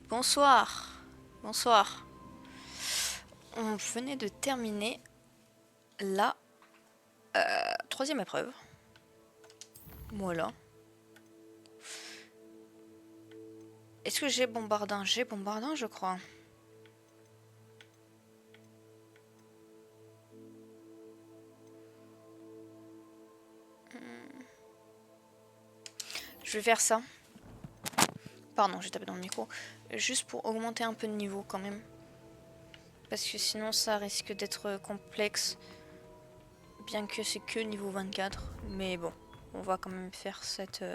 Bonsoir. Bonsoir. On venait de terminer la troisième épreuve. Voilà. Est-ce que j'ai bombardin? J'ai bombardin, je crois. Je vais faire ça. Pardon, j'ai tapé dans le micro. Juste pour augmenter un peu de niveau quand même. Parce que sinon ça risque d'être complexe. Bien que c'est que niveau 24. Mais bon, on va quand même faire cette...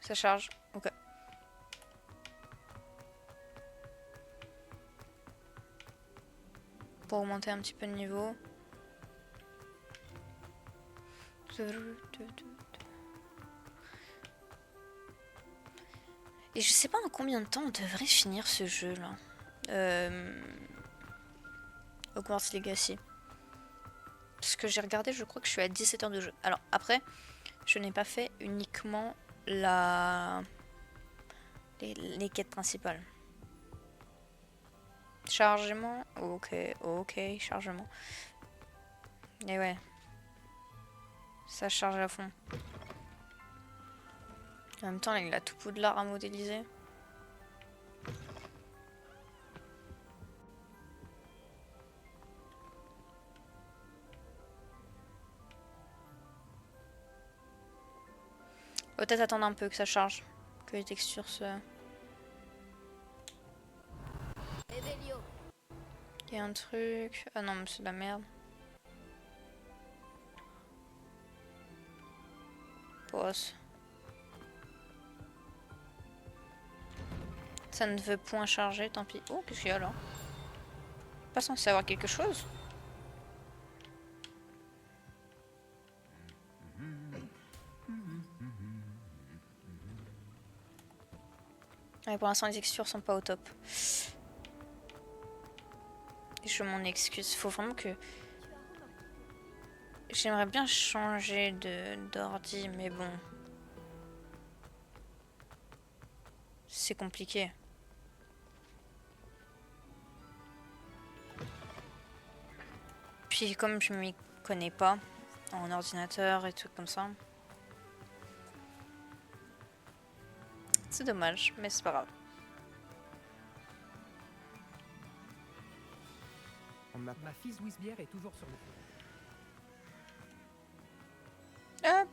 Ça charge. Ok. Pour augmenter un petit peu de niveau. Et je sais pas en combien de temps on devrait finir ce jeu là. Hogwarts Legacy. Parce que j'ai regardé, je crois que je suis à 17 heures de jeu. Alors après, je n'ai pas fait uniquement les quêtes principales. Chargement, ok, chargement. Et ouais, ça charge à fond. En même temps, là, il a tout Poudlard à modéliser. Peut-être attendre un peu que ça charge, que les textures se... Il y a un truc... Ah non, mais c'est de la merde. Pause. Ça ne veut point charger, tant pis. Oh, qu'est-ce qu'il y a là? Pas censé avoir quelque chose? Ouais, pour l'instant, les textures sont pas au top. Je m'en excuse. Faut vraiment que... J'aimerais bien changer d'ordi, mais bon. C'est compliqué. Puis comme je m'y connais pas en ordinateur et tout comme ça. C'est dommage, mais c'est pas grave. Ma fille Wisbière est toujours sur le coup. Hop.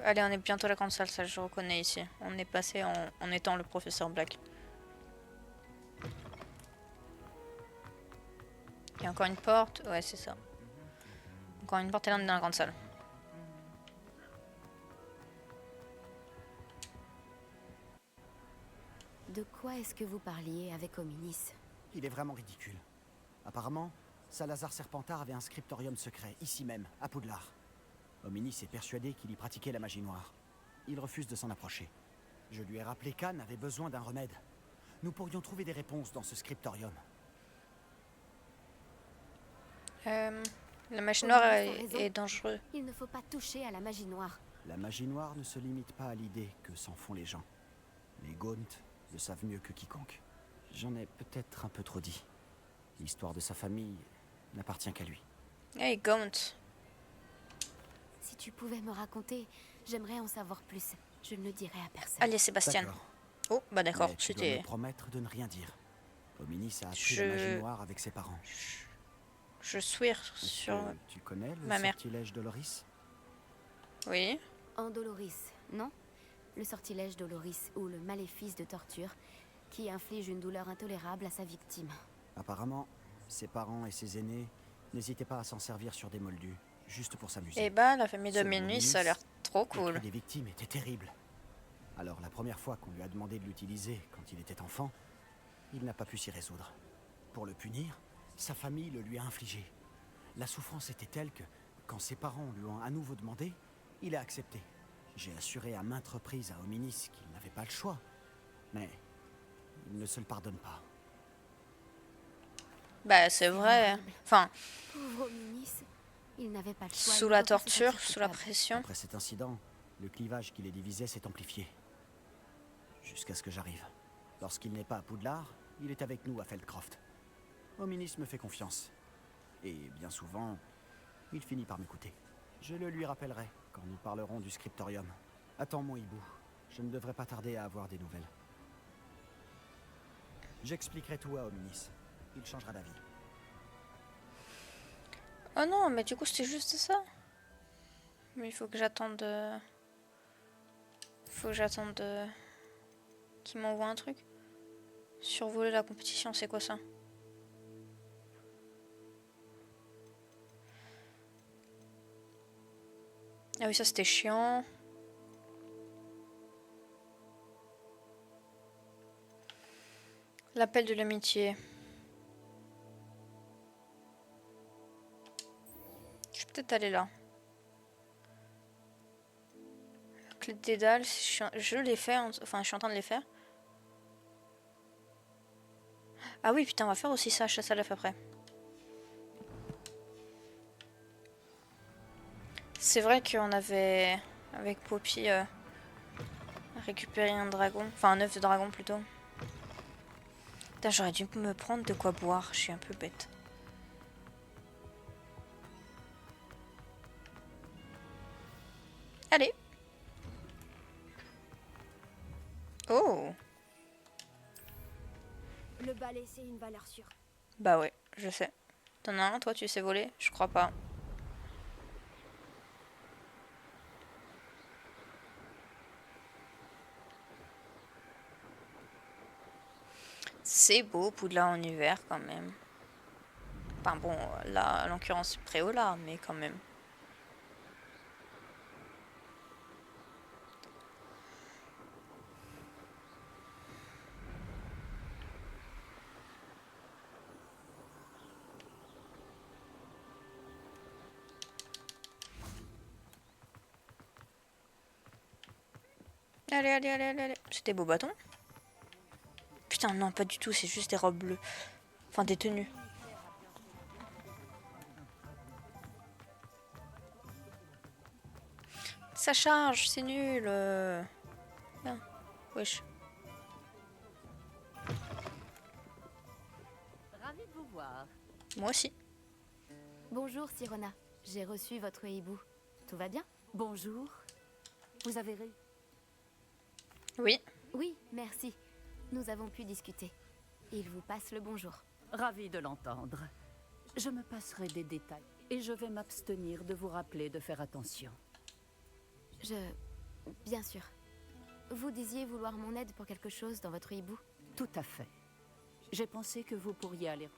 Allez, on est bientôt à la grande salle, ça je reconnais ici. On est passé en étant le professeur Black. Il y a encore une porte. Ouais, c'est ça. Encore une porte et là on est dans la grande salle. De quoi est-ce que vous parliez avec Ominis? Il est vraiment ridicule. Apparemment, Salazar Serpentard avait un scriptorium secret, ici même, à Poudlard. Ominis est persuadé qu'il y pratiquait la magie noire. Il refuse de s'en approcher. Je lui ai rappelé qu'Anne avait besoin d'un remède. Nous pourrions trouver des réponses dans ce scriptorium. La machine noire est dangereuse. Il ne faut pas toucher à la magie noire. La magie noire ne se limite pas à l'idée que s'en font les gens. Les Gaunt le savent mieux que quiconque. J'en ai peut-être un peu trop dit. L'histoire de sa famille n'appartient qu'à lui. Hey, Gaunt. Si tu pouvais me raconter, j'aimerais en savoir plus. Je ne le dirai à personne. Allez, Sébastien. D'accord. Oh, bah d'accord, Mais tu dois me promettre de ne rien dire. Ominis a appris la magie noire avec ses parents. Je swear Est-ce sur que tu connais le ma mère. sortilège Doloris? Oui. Andoloris, non? Le sortilège Doloris, ou le maléfice de torture, qui inflige une douleur intolérable à sa victime. Apparemment, ses parents et ses aînés n'hésitaient pas à s'en servir sur des moldus, juste pour s'amuser. Et bah, la famille de Selon minuit, Ominis, ça a l'air trop les cool. cris des victimes étaient terribles. Alors la première fois qu'on lui a demandé de l'utiliser quand il était enfant, il n'a pas pu s'y résoudre. Pour le punir, sa famille le lui a infligé. La souffrance était telle que, quand ses parents lui ont à nouveau demandé, il a accepté. J'ai assuré à maintes reprises à Ominis qu'il n'avait pas le choix. Mais il ne se le pardonne pas. Bah, c'est vrai. Horrible. Enfin, Pauvre Ominis. Ils n'avaient pas le choix. Sous il la faut pas se torture, sentir sous la coupable. pression. Après cet incident, le clivage qui les divisait s'est amplifié. Jusqu'à ce que j'arrive. Lorsqu'il n'est pas à Poudlard, il est avec nous à Feldcroft. Hominis me fait confiance. Et bien souvent, il finit par m'écouter. Je le lui rappellerai quand nous parlerons du scriptorium. Attends mon hibou, je ne devrais pas tarder à avoir des nouvelles. J'expliquerai tout à Hominis. Il changera d'avis. Oh non, mais du coup c'était juste ça. Mais il faut que j'attende... Faut que j'attende... Qu'il m'envoie un truc. Survoler la compétition, c'est quoi ça? Ah oui, ça c'était chiant. L'appel de l'amitié. Je vais peut-être aller là. La clé de Dédale, je l'ai fait, enfin je suis en train de les faire. Ah oui, putain, on va faire aussi ça, chasse à l'œuf après. C'est vrai qu'on avait, avec Poppy, récupéré un dragon, enfin un œuf de dragon plutôt. Putain, j'aurais dû me prendre de quoi boire, je suis un peu bête. Allez. Oh. Le balai, c'est une valeur sûre. Bah ouais, je sais. T'en as un, toi, tu sais voler? Je crois pas. C'est beau, Poudlard en hiver, quand même. Enfin bon, là, en l'occurrence, Préolard, mais quand même. Allez, allez, allez, allez, allez. C'est des beaux bâtons. Putain, non, pas du tout, c'est juste des robes bleues. Enfin, des tenues. Ça charge, c'est nul. Bien. Wesh. Ravi de vous voir. Moi aussi. Bonjour, Sirona. J'ai reçu votre hibou. Tout va bien? Bonjour. Vous avez réussi? Oui. Oui, merci. Nous avons pu discuter. Il vous passe le bonjour. Ravi de l'entendre. Je me passerai des détails et je vais m'abstenir de vous rappeler de faire attention. Bien sûr. Vous disiez vouloir mon aide pour quelque chose dans votre hibou? Tout à fait. J'ai pensé que vous pourriez aller.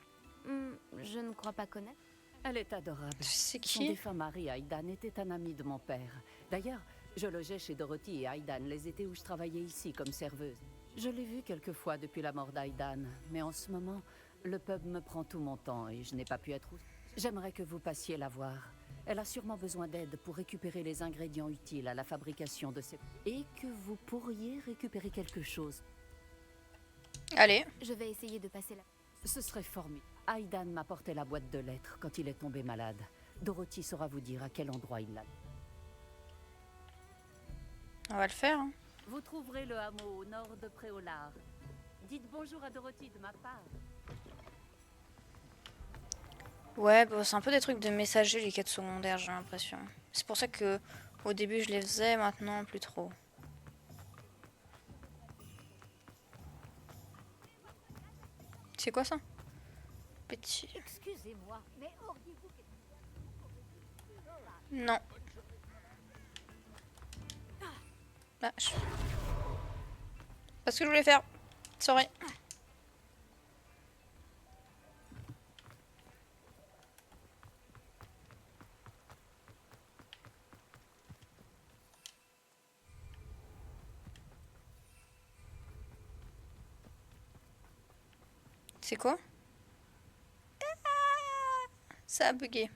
Je ne crois pas connaître. Elle est adorable. C'est Son qui? défunt mari, Aidan, était un ami de mon père. D'ailleurs, je logeais chez Dorothy et Aidan les étés où je travaillais ici comme serveuse. Je l'ai vue quelques fois depuis la mort d'Aidan, mais en ce moment, le pub me prend tout mon temps et je n'ai pas pu être où. J'aimerais que vous passiez la voir. Elle a sûrement besoin d'aide pour récupérer les ingrédients utiles à la fabrication de ces... Et que vous pourriez récupérer quelque chose. Allez. Je vais essayer de passer là. Ce serait formidable. Aidan m'apportait la boîte de lettres quand il est tombé malade. Dorothy saura vous dire à quel endroit il l'a. On va le faire. Hein. Vous trouverez le hameau au nord de Préolard. Dites bonjour à Dorothy de ma part. Ouais, bah, c'est un peu des trucs de messager, les quêtes secondaires, j'ai l'impression. C'est pour ça que au début je les faisais, maintenant plus trop. C'est quoi ça? Petit. Excusez-moi, mais auriez-vous... Non. Ah, pas ce que je voulais faire. Sorry. C'est quoi? Ça a bugué.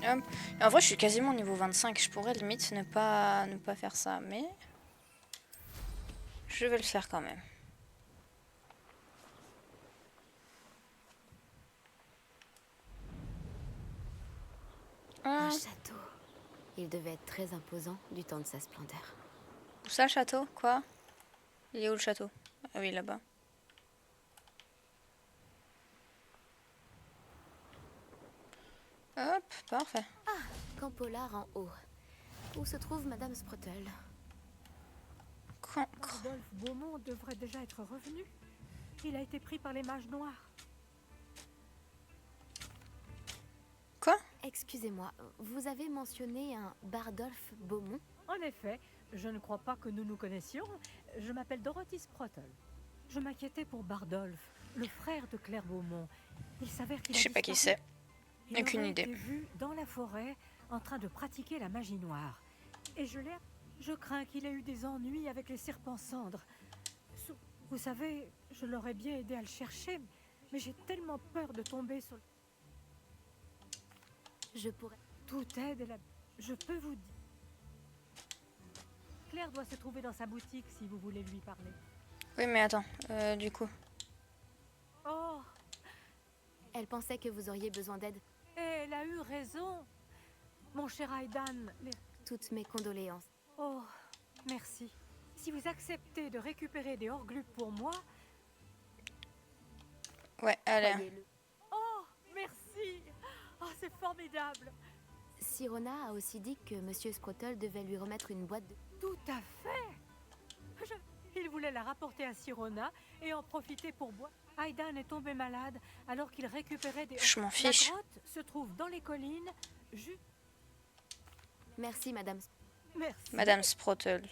Hop. Et en vrai, je suis quasiment au niveau 25. Je pourrais limite ne pas faire ça, mais je vais le faire quand même. Un château. Il devait être très imposant du temps de sa splendeur. Où ça, le château? Quoi? Il est où le château? Ah oui, là-bas. Hop, parfait. Camp Pollard en haut. Où se trouve Madame Sprottle? Bardolph Beaumont devrait déjà être revenu. Il a été pris par les mages noirs. Quoi? Excusez-moi, vous avez mentionné un Bardolph Beaumont? En effet, je ne crois pas que nous nous connaissions. Je m'appelle Dorothy Sprottle. Je m'inquiétais pour Bardolph, le frère de Claire Beaumont. Il s'avère qu'il a Je sais pas qui disparu. c'est. Il Aucune aurait idée. été vu dans la forêt en train de pratiquer la magie noire. Et je crains qu'il ait eu des ennuis avec les serpents cendres. Vous savez, je l'aurais bien aidé à le chercher, mais j'ai tellement peur de tomber sur... Je pourrais... Toute aide est la... Je peux vous dire... Claire doit se trouver dans sa boutique si vous voulez lui parler. Oui, mais attends, du coup. Oh, Elle pensait que vous auriez besoin d'aide. elle a eu raison. Mon cher Aidan, Toutes mes condoléances. oh, merci. Si vous acceptez de récupérer des horglupes pour moi... Ouais, allez. Croyez-le. Oh, merci. Oh, c'est formidable. Sirona a aussi dit que Monsieur Sprottle devait lui remettre une boîte de... Tout à fait. Il voulait la rapporter à Sirona et en profiter pour boire. Aidan est tombé malade alors qu'il récupérait des... Je m'en fiche. La grotte se trouve dans les collines, juste... Merci, Madame. Merci. Madame Sprottle.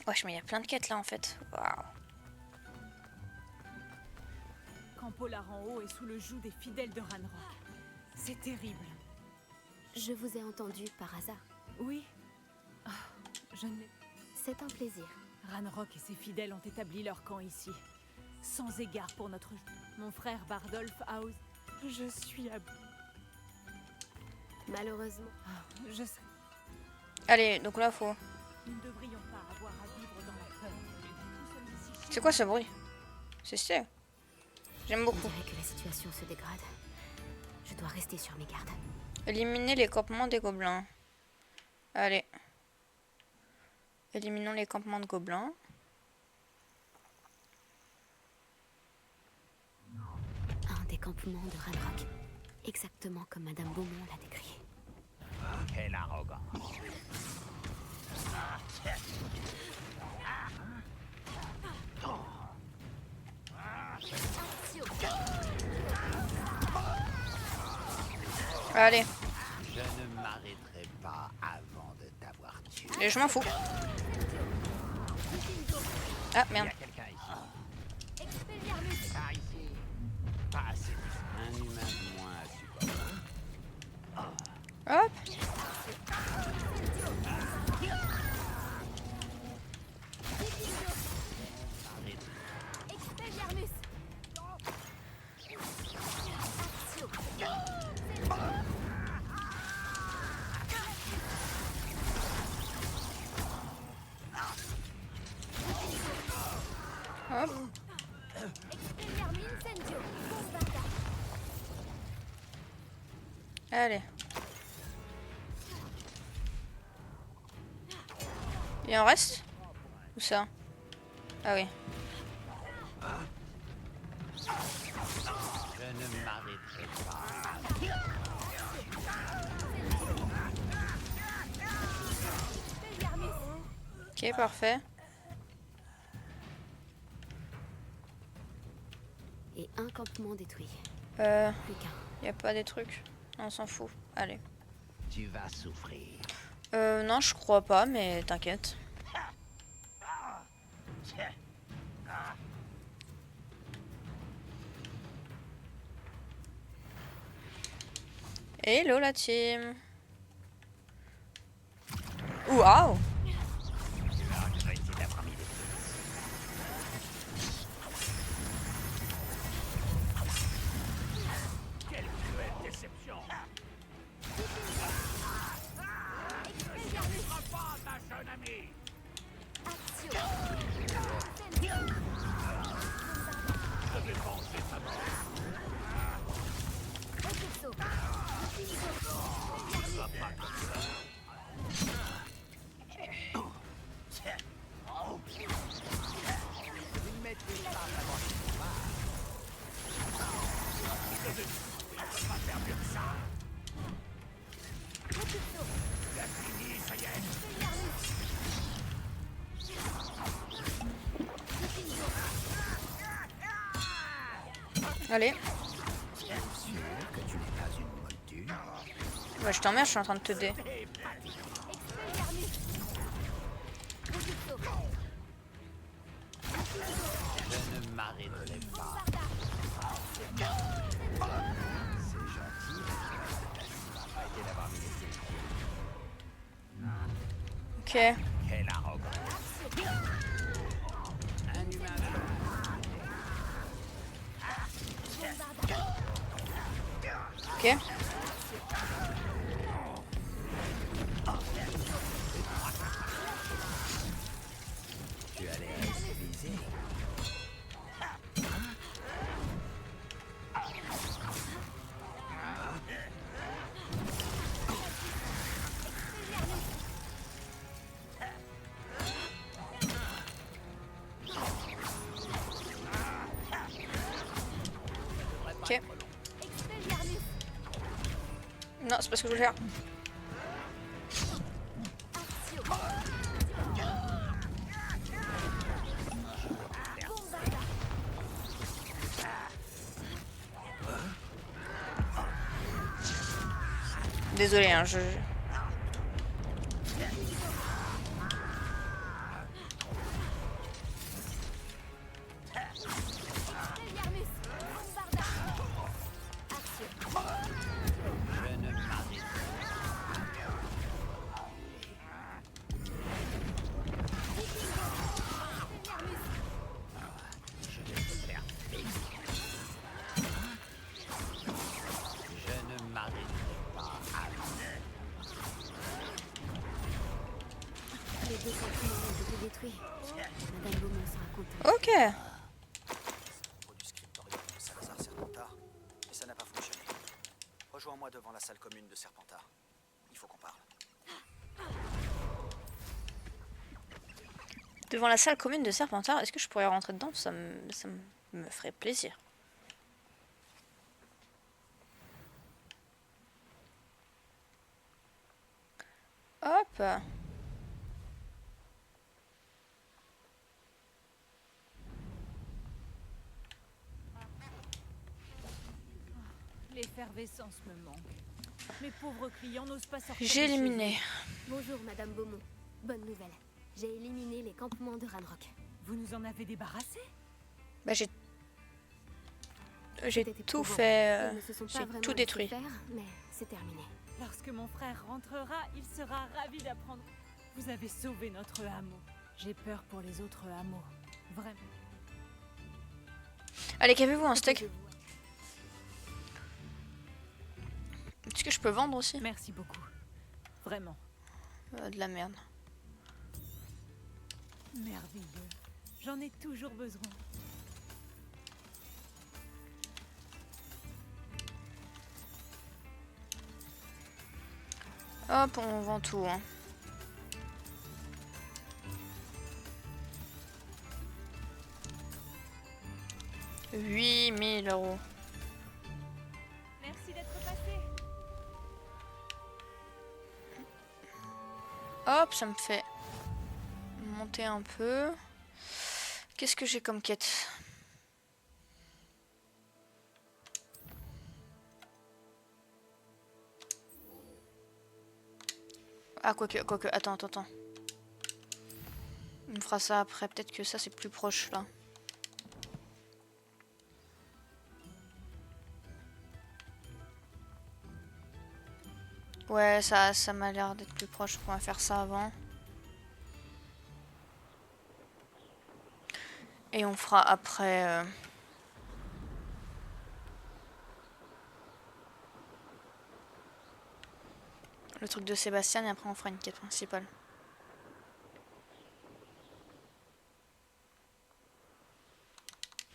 Wesh, mais il y a plein de quêtes là en fait. Waouh. Camp Pollard en haut est sous le joug des fidèles de Ranrock. C'est terrible. Je vous ai entendu par hasard. Oui. Oh, je n'ai... C'est un plaisir. Ranrock et ses fidèles ont établi leur camp ici. Sans égard pour notre... Mon frère Bardolph a osé... Je suis à bout. Malheureusement. Ah, je sais. Allez, donc là, faut... Nous ne devrions pas avoir à vivre dans la peur. Nous sommes ici C'est quoi ce bruit? C'est stylé. J'aime On beaucoup. dirait que la situation se dégrade. Je dois rester sur mes gardes. Éliminer les campements des gobelins. Allez. Éliminons les campements de gobelins. Un des campements de Ranrock. Exactement comme Madame Beaumont l'a décrit. Quelle arrogance. Allez. Je ne m'arrêterai pas avant de t'avoir tué. Et je m'en fous. Ah, Il y merde. a quelqu'un ici. Par ici. Pas assez. Un humain de moins à supporter. Hop. Hop. Allez. Il en reste? Où ça? Ah oui. Je ne m'arrêterai pas. Ok, parfait. Et un campement détruit. Plus qu'un. Y a pas des trucs? On s'en fout. Allez. Tu vas souffrir. Non, je crois pas, mais t'inquiète. Hello la team. Waouh. Tu vas regretter d'avoir mis des... Quelle cruelle déception. Pas, ma jeune amie. Allez. Sûr que tu n'es pas une moldure? Ouais, je t'emmerde, je suis en train de te dé. Je ne m'arrêterai pas. C'est gentil. Arrêtez d'avoir mis les pieds. Ok. Quelle arrogance. Un humain de Ok. tu allais rester visé. Ok. Non, c'est pas ce que je voulais faire. Désolé, hein, je... Je ne m'arrêterai Je vais te faire vivre. Je ne m'arrêterai pas à Les deux sentiments ont été détruits. Madame Beaumont sera contente. Ok. Du script original de Salazar Serpentard, mais ça n'a pas fonctionné. Rejoins-moi devant la salle commune de Serpentard. Il faut qu'on parle. Devant la salle commune de Serpentard, est-ce que je pourrais rentrer dedans? Ça me ferait plaisir. Hop. L'effervescence me manque. Mes pauvres clients n'osent pas sortir. J'ai de chez éliminé. Bonjour, Madame Beaumont. Bonne nouvelle. J'ai éliminé les campements de Ranrock. eux. Vous nous en avez débarrassé? Bah j'ai C'était tout éprouvant. fait. Ils ne se sont pas J'ai vraiment tout laissés détruit. faire, mais c'est terminé. Lorsque mon frère rentrera, il sera ravi d'apprendre. Vous avez sauvé notre hameau. J'ai peur pour les autres hameaux. Vraiment. Allez, qu'avez-vous un Que steak? pouvez-vous- Est-ce que je peux vendre aussi? Merci beaucoup. Vraiment. De la merde. Merveilleux. J'en ai toujours besoin. Hop, on vend tout. Hein. « 8000 €. Merci d'être passé. Hop, ça me fait monter un peu. Qu'est-ce que j'ai comme quête? Ah, quoique, attends. On fera ça après, peut-être que ça c'est plus proche là. Ouais, ça m'a l'air d'être plus proche, on va faire ça avant. Et on fera après... le truc de Sébastien et après on fera une quête principale.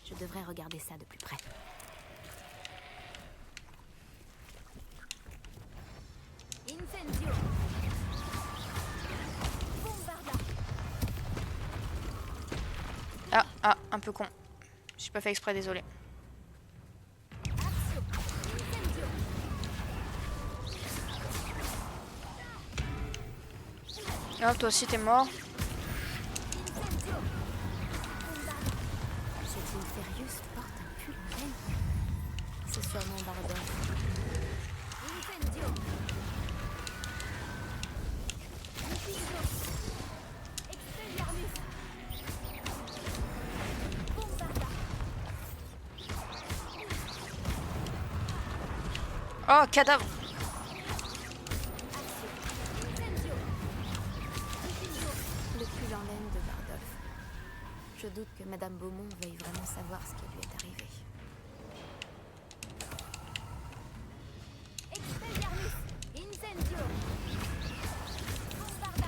Je devrais regarder ça de plus près. Incendio. Bombarda. Ah, un peu con. J'ai pas fait exprès, désolé. Action. Incendio. Ah, toi aussi t'es mort. Incendio. C'est une sérieuse porte un pull en laine. Oh, cadavre! Le pull en laine de Bardolph. Je doute que Madame Beaumont veuille vraiment savoir ce qui lui est arrivé. Expelliarmus Incendio. Bombarda.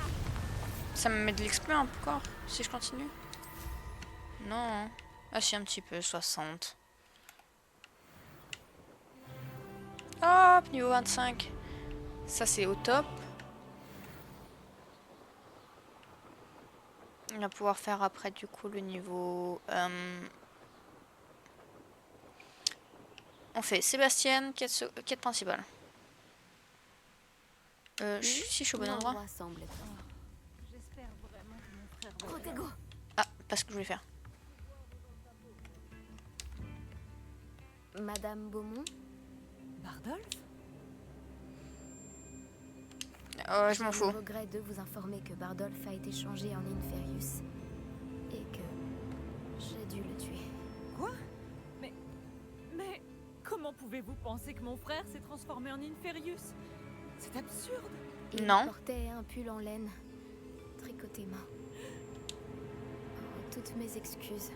Ça me met de l'exploit encore, si je continue. Non. Ah si, un petit peu, 60. Hop, niveau 25. Ça, c'est au top. On va pouvoir faire après, du coup, le niveau... On fait Sébastien, quête principale. Si je suis au bon endroit. L'endroit semble être... J'espère vraiment que mon frère va... Protego. Ah, pas ce que je voulais faire. Madame Beaumont. Bardolph? Je m'en fous. Je regrette de vous informer que Bardolph a été changé en Inferius. Et que j'ai dû le tuer. Quoi? Mais comment pouvez-vous penser que mon frère s'est transformé en Inferius? C'est absurde. Il Non. portait un pull en laine, tricoté main. Oh, toutes mes excuses.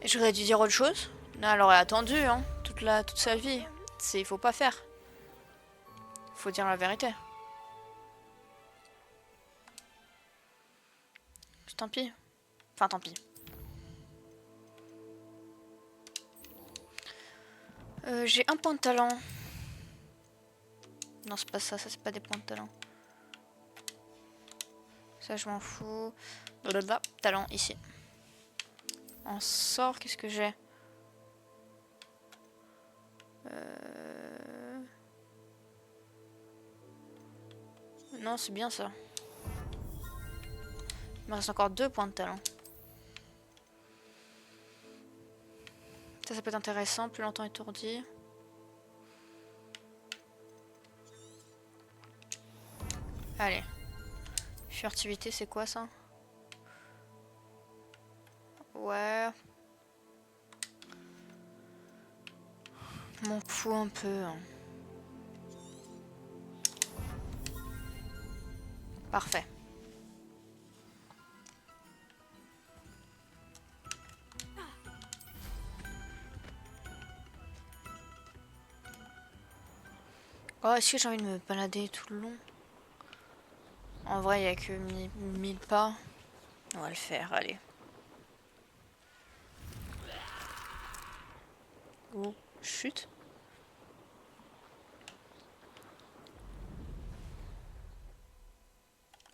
J'aurais dû dire autre chose. Non, elle aurait attendu, hein, toute sa vie. Il faut pas faire. Faut dire la vérité. Tant pis. Enfin, tant pis. J'ai un point de talent. Non, c'est pas ça c'est pas des points de talent. Ça, je m'en fous. Blablabla, talent, ici. En sort, qu'est-ce que j'ai? Non, c'est bien ça. Il me reste encore 2 points de talent. Ça peut être intéressant. Plus longtemps étourdi. Allez. Furtivité, c'est quoi ça? Ouais. M'en fous un peu. Hein. Parfait. Oh, est-ce que j'ai envie de me balader tout le long? En vrai, il n'y a que 1000 pas. On va le faire, allez. Oh, chute.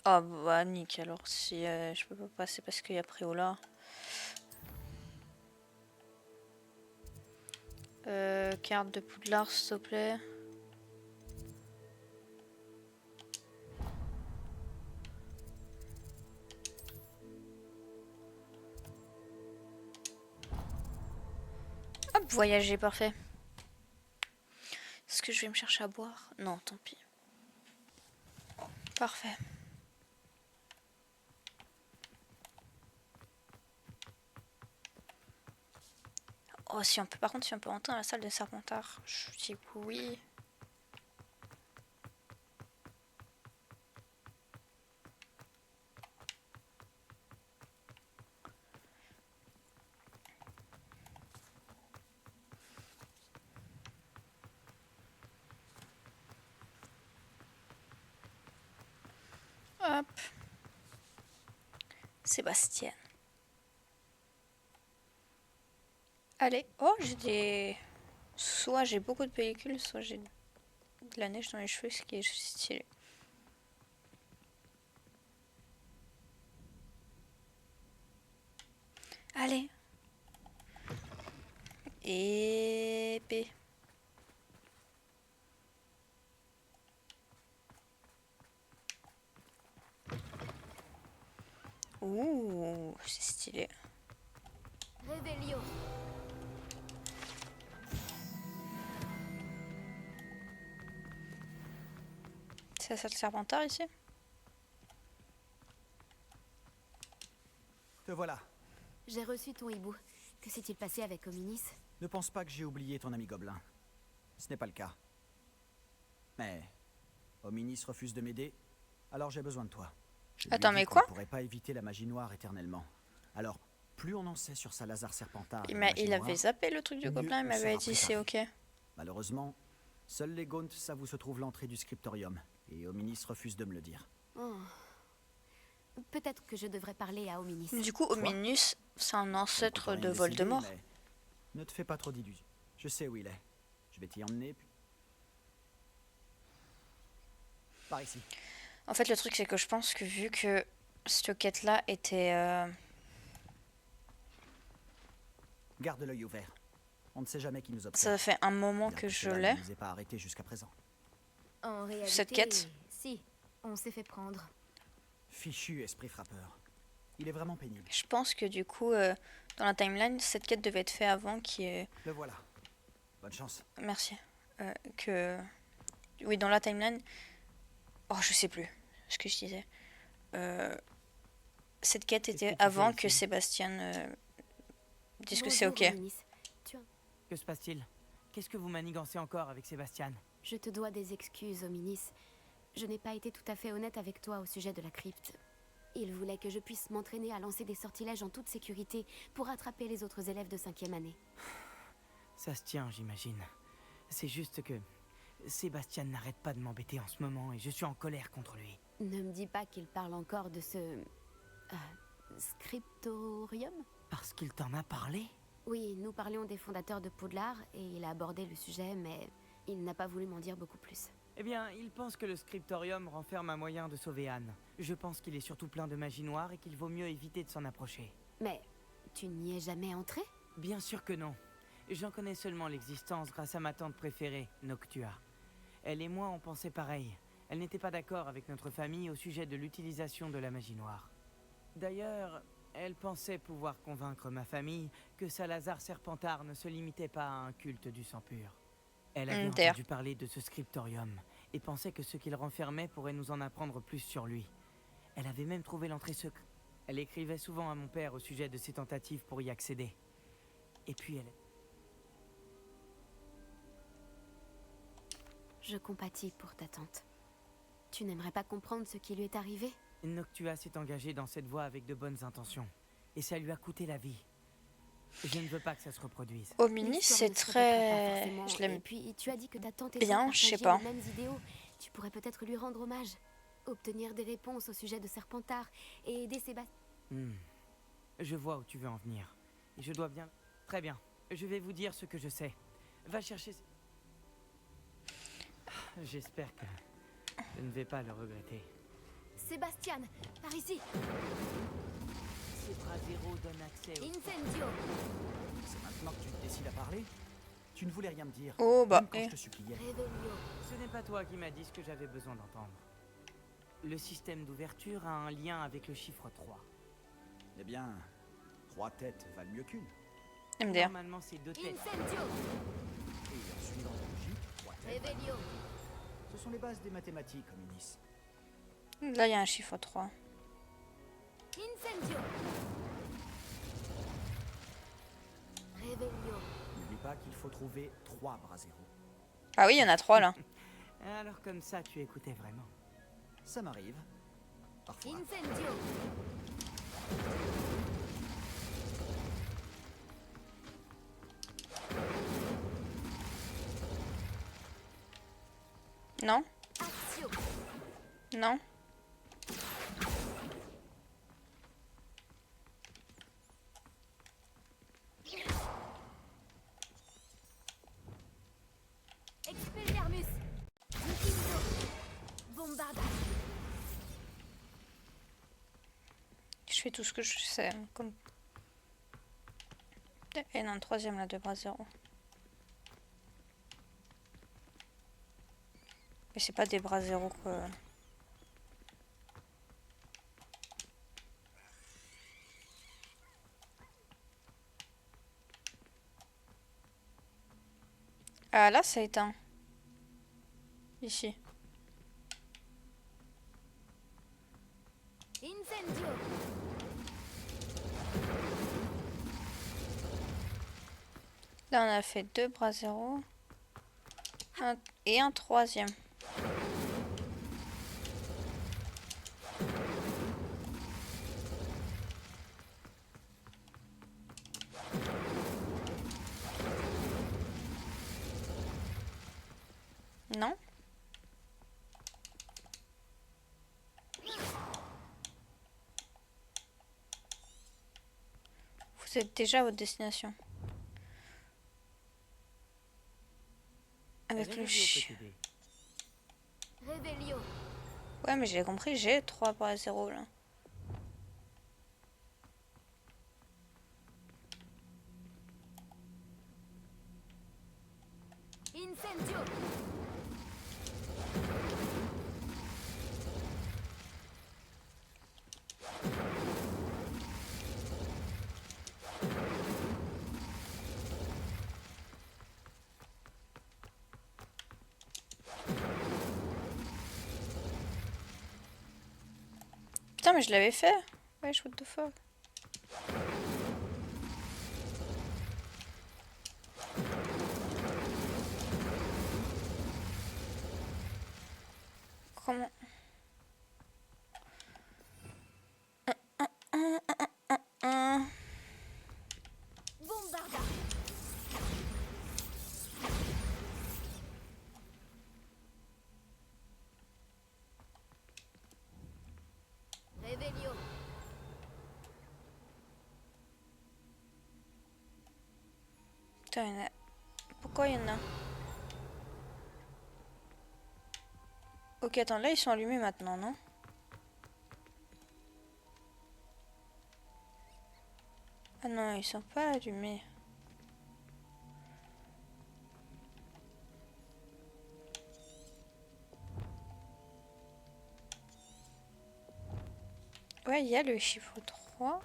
Ah bah nickel, alors si je peux pas passer parce qu'il y a Préola. Carte de Poudlard s'il te plaît. Hop, voyager, parfait. Est-ce que je vais me chercher à boire? Non, tant pis. Parfait. Oh, si on peut, par contre, si on peut entrer dans la salle de Serpentard, je dis oui. Hop. Sébastien. Allez. Oh, j'ai des... Soit j'ai beaucoup de pellicules, soit j'ai de la neige dans les cheveux, ce qui est stylé. Allez. Épée. Ouh, c'est stylé. Revelio. C'est la salle Serpentard ici? Te voilà. J'ai reçu ton hibou. Que s'est-il passé avec Hominis? Ne pense pas que j'ai oublié ton ami Gobelin. Ce n'est pas le cas. Mais Hominis refuse de m'aider, alors j'ai besoin de toi. Je lui ai Attends, dit mais qu'on quoi? ne pourrait pas éviter la magie noire éternellement. Alors, plus on en sait sur Salazar Serpentard, Il avait zappé le truc du gobelin, il m'avait dit c'est ok. Malheureusement, seuls les Gaunt savent où se trouve l'entrée du scriptorium, et Hominis refuse de me le dire. Oh. Peut-être que je devrais parler à Hominis. Du coup, Hominus, c'est un ancêtre On peut de rien décider, Voldemort. mais ne te fais pas trop d'illusions. Je sais où il est. Je vais t'y emmener, puis... Par ici. En fait, le truc, c'est que je pense que vu que cette quête-là était... Garde l'œil ouvert. On ne sait jamais qui nous Ça observe. fait un moment Bien que je cela l'ai. ne nous est pas arrêté jusqu'à présent. En réalité, Cette quête? Si, on s'est fait prendre. Fichu esprit frappeur. Il est vraiment pénible. Je pense que du coup, dans la timeline, cette quête devait être faite avant qui est... Le voilà. Bonne chance. Merci. Oui, dans la timeline... Oh, je sais plus ce que je disais. Cette quête Qu'est-ce était que tu avant fais que ici Sébastien dise que c'est ok. Bonjour, Hominis. Que se passe-t-il? Qu'est-ce que vous manigancez encore avec Sébastien? Je te dois des excuses, Hominis. Je n'ai pas été tout à fait honnête avec toi au sujet de la crypte. Il voulait que je puisse m'entraîner à lancer des sortilèges en toute sécurité pour attraper les autres élèves de 5e année. Ça se tient, j'imagine. C'est juste que Sébastien n'arrête pas de m'embêter en ce moment et je suis en colère contre lui. Ne me dis pas qu'il parle encore de ce... scriptorium? Parce qu'il t'en a parlé? Oui, nous parlions des fondateurs de Poudlard et il a abordé le sujet, mais il n'a pas voulu m'en dire beaucoup plus. Eh bien, il pense que le scriptorium renferme un moyen de sauver Anne. Je pense qu'il est surtout plein de magie noire et qu'il vaut mieux éviter de s'en approcher. Mais tu n'y es jamais entré? Bien sûr que non. J'en connais seulement l'existence grâce à ma tante préférée, Noctua. Elle et moi, on pensait pareil. Elle n'était pas d'accord avec notre famille au sujet de l'utilisation de la magie noire. D'ailleurs, elle pensait pouvoir convaincre ma famille que Salazar Serpentard ne se limitait pas à un culte du sang pur. Elle avait entendu parler de ce scriptorium et pensait que ce qu'il renfermait pourrait nous en apprendre plus sur lui. Elle avait même trouvé l'entrée secrète. Elle écrivait souvent à mon père au sujet de ses tentatives pour y accéder. Et puis elle... Je compatis pour ta tante. Tu n'aimerais pas comprendre ce qui lui est arrivé? Noctua s'est engagée dans cette voie avec de bonnes intentions. Et ça lui a coûté la vie. Je ne veux pas que ça se reproduise. Hominis, c'est très... Je Et l'aime puis, tu as dit que ta tante bien, je sais pas. les mêmes idéaux. Tu pourrais peut-être lui rendre hommage. Obtenir des réponses au sujet de Serpentard et aider Sébastien. Je vois où tu veux en venir. Et je dois bien... Très bien. Je vais vous dire ce que je sais. Va chercher... J'espère que je ne vais pas le regretter. Sébastien, par ici. Ces bras zéro donnent accès au... Incendio. C'est maintenant que tu te décides à parler? Tu ne voulais rien me dire. Oh, bah, même quand je te suppliais. Revelio. Ce n'est pas toi qui m'as dit ce que j'avais besoin d'entendre. Le système d'ouverture a un lien avec le chiffre 3. Eh bien, 3 têtes valent mieux qu'une. MDR. Normalement, c'est 2 têtes. Incendio. Et en suivant la logique, 3 têtes. Revelio. Ce sont les bases des mathématiques, Hominis. Là, il y a un chiffre 3. Incendio. Revelio. N'oublie pas qu'il faut trouver 3 bras zéro. Ah oui, il y en a 3 là. Alors comme ça, tu écoutais vraiment. Ça m'arrive. Parfois. Incendio. Non? Accio. Non? Expelliarmus. Nikindo. Bombardage. Je fais tout ce que je sais. Comme... Et non, troisième là, de bras zéro. Mais c'est pas des bras zéro quoi. Ah là, ça éteint. Ici. Incendio. Là, on a fait 2 bras zéro. Et un troisième. Non? Vous êtes déjà à votre destination. Avec le chien. Réveillon. Ouais, mais j'ai compris, j'ai 3 bras zéro là. Incendio. Putain, mais je l'avais fait. Wesh, what the fuck. Comment? Bombarda. Réveillon. Putain, il y en a... Pourquoi il y en a? Ok, attends, là ils sont allumés maintenant, non? Ah non, ils sont pas allumés. Ouais, il y a le chiffre 3.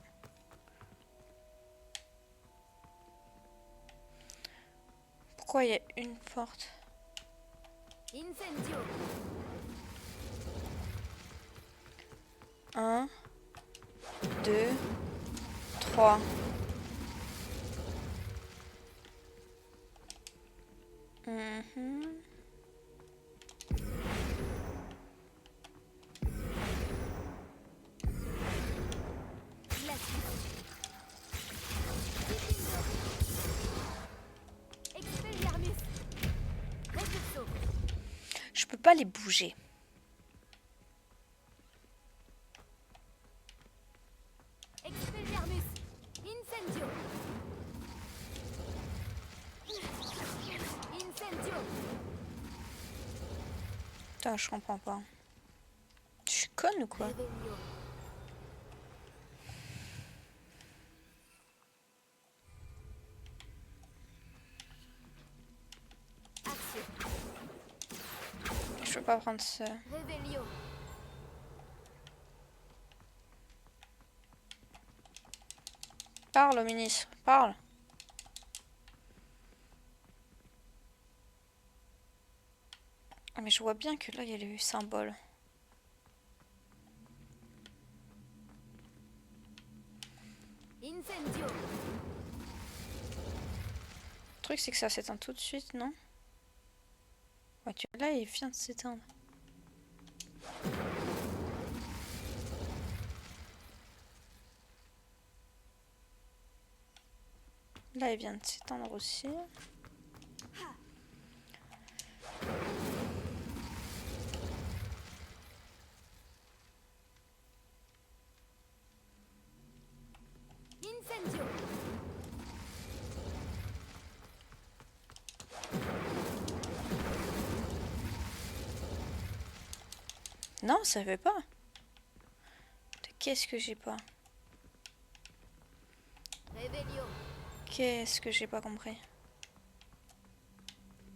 Pourquoi il y a une porte? Incendio. 1, 2, 3. Expelliarmus. Repulso. Je peux pas les bouger. Expelliarmus. Incendio. Incendio. Putain, je comprends pas. Je suis conne ou quoi? Réveillon. Action. Je peux pas prendre ce... Réveillon. Parle au ministre, parle. Ah, mais je vois bien que là il y a le symbole. Incendio. Le truc c'est que ça s'éteint tout de suite, non? Ouais, là il vient de s'éteindre. Là il vient de s'éteindre aussi. Incendio. Non, ça fait pas. Qu'est-ce que j'ai pas? Réveillon. Qu'est-ce que j'ai pas compris?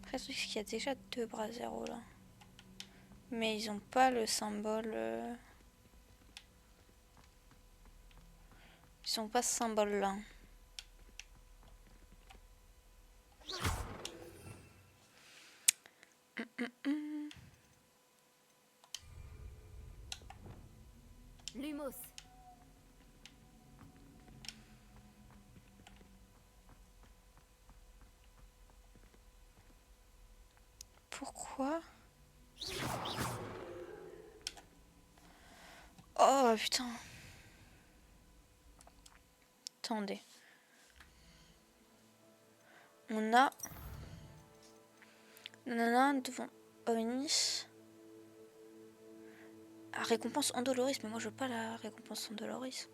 Après, le truc, c'est qu'il y a déjà 2 bras zéro là. Mais ils ont pas le symbole. Ils ont pas ce symbole là. Lumos. pourquoi. Oh putain. Attendez. On a... Nanana devant Onis. Ah, récompense Andoloris, mais moi je veux pas la récompense Andoloris.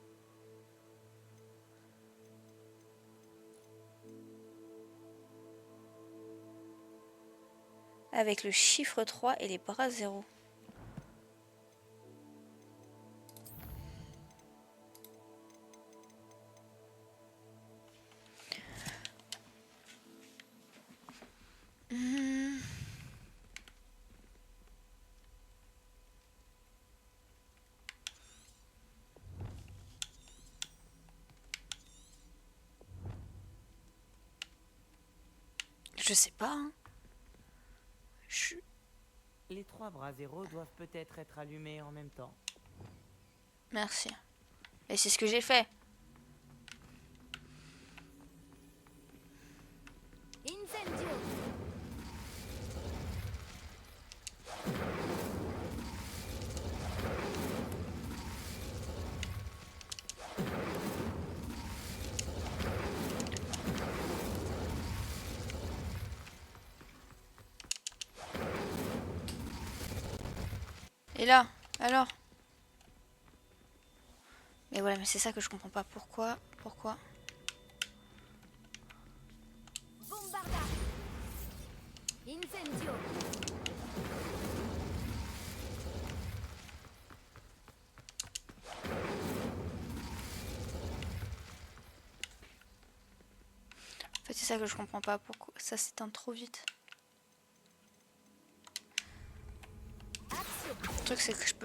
Avec le chiffre 3 et les bras 0. Je sais pas. Hein. Les 3 bras zéro doivent peut-être être allumés en même temps. Merci. Et c'est ce que j'ai fait. Incendio. Et là, alors? Mais voilà, mais c'est ça que je comprends pas. Pourquoi? Bombarda. Incendio. En fait, c'est ça que je comprends pas. Pourquoi ça s'éteint trop vite? Le truc, c'est que je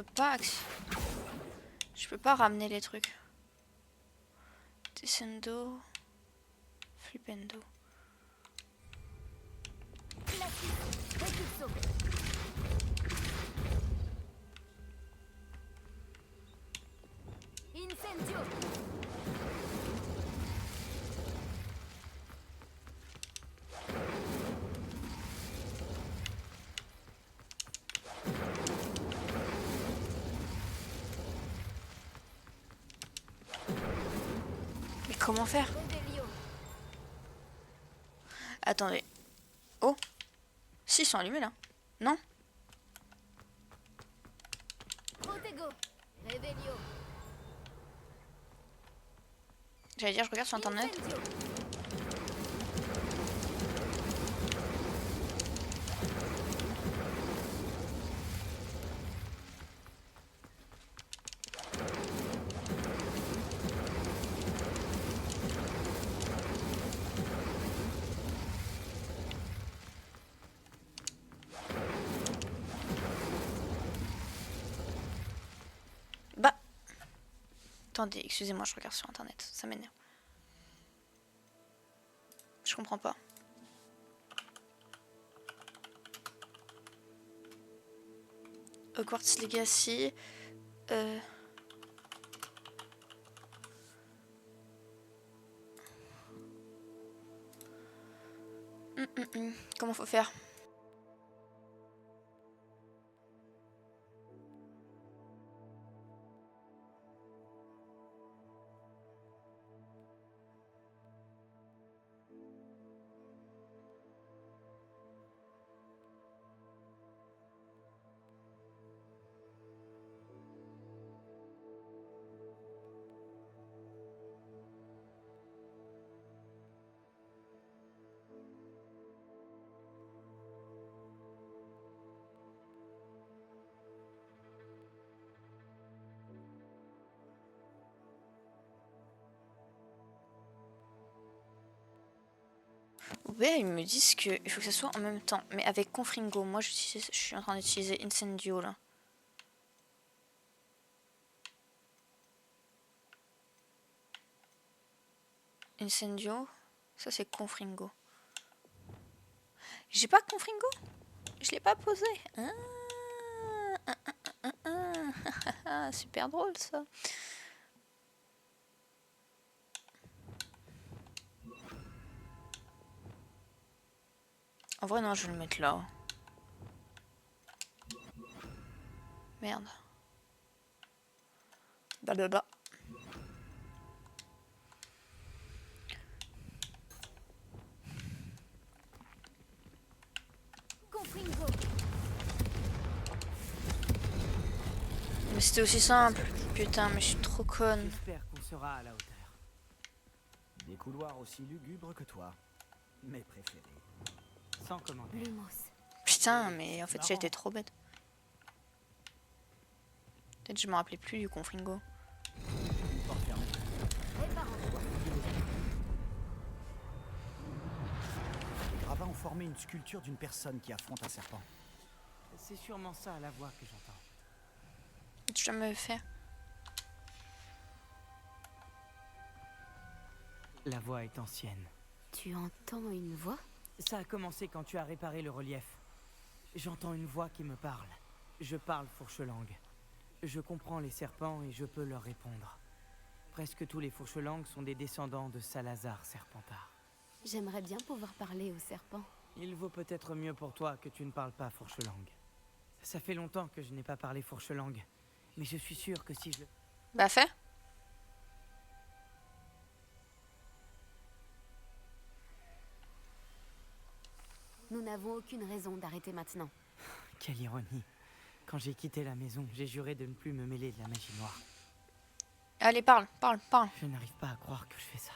peux pas ramener les trucs. Descendo. Flipendo. Repulso. Incendio. Mais comment faire? Revelio. Attendez. Oh. Si, ils sont allumés là. Non? Protego. Revelio. J'allais dire, je regarde sur internet. Incendio. Bah. Attendez, excusez-moi, je regarde sur internet. Ça m'énerve. Je comprends pas. Hogwarts Legacy. Comment faut faire? Ouais, ils me disent qu'il faut que ça soit en même temps. Mais avec Confringo, moi je suis en train d'utiliser Incendio là. Incendio, ça c'est Confringo. J'ai pas Confringo? Je l'ai pas posé. Super drôle ça. En vrai non, je vais le mettre là. Merde. Blablabla. Confringo. Mais c'était aussi simple. Putain, mais je suis trop conne. J'espère qu'on sera à la hauteur. Des couloirs aussi lugubres que toi. Mes préférés. Sans commentaire. Lumos. Putain, mais en fait j'ai été trop bête. Peut-être que je me rappelais plus du Confringo. Une porte fermée. Les gravats ont formé une sculpture d'une personne qui affronte un serpent. C'est sûrement ça la voix que j'entends. Tu dois me faire. La voix est ancienne. Tu entends une voix? Ça a commencé quand tu as réparé le relief. J'entends une voix qui me parle. Je parle fourche-langue. Je comprends les serpents et je peux leur répondre. Presque tous les fourche-langues sont des descendants de Salazar Serpentard. J'aimerais bien pouvoir parler aux serpents. Il vaut peut-être mieux pour toi que tu ne parles pas fourche-langue. Ça fait longtemps que je n'ai pas parlé fourche-langue, mais je suis sûr que si je... Bah fais. Nous n'avons aucune raison d'arrêter maintenant. Quelle ironie. Quand j'ai quitté la maison, j'ai juré de ne plus me mêler de la magie noire. Allez, parle, parle, parle. Je n'arrive pas à croire que je fais ça.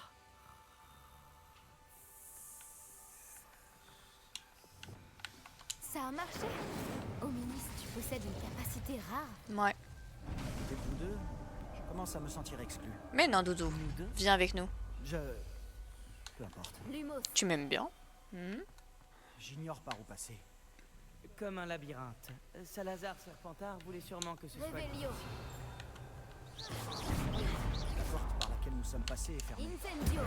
Ça a marché. Hominis, tu possèdes une capacité rare. Ouais. Et vous deux, je commence à me sentir exclu. Mais non, Doudou. Nous deux? Viens avec nous. Peu importe. Lumos. Tu m'aimes bien. J'ignore par où passer. Comme un labyrinthe. Salazar Serpentard voulait sûrement que ce soit... Revelio. La porte par laquelle nous sommes passés est fermée. Incendio.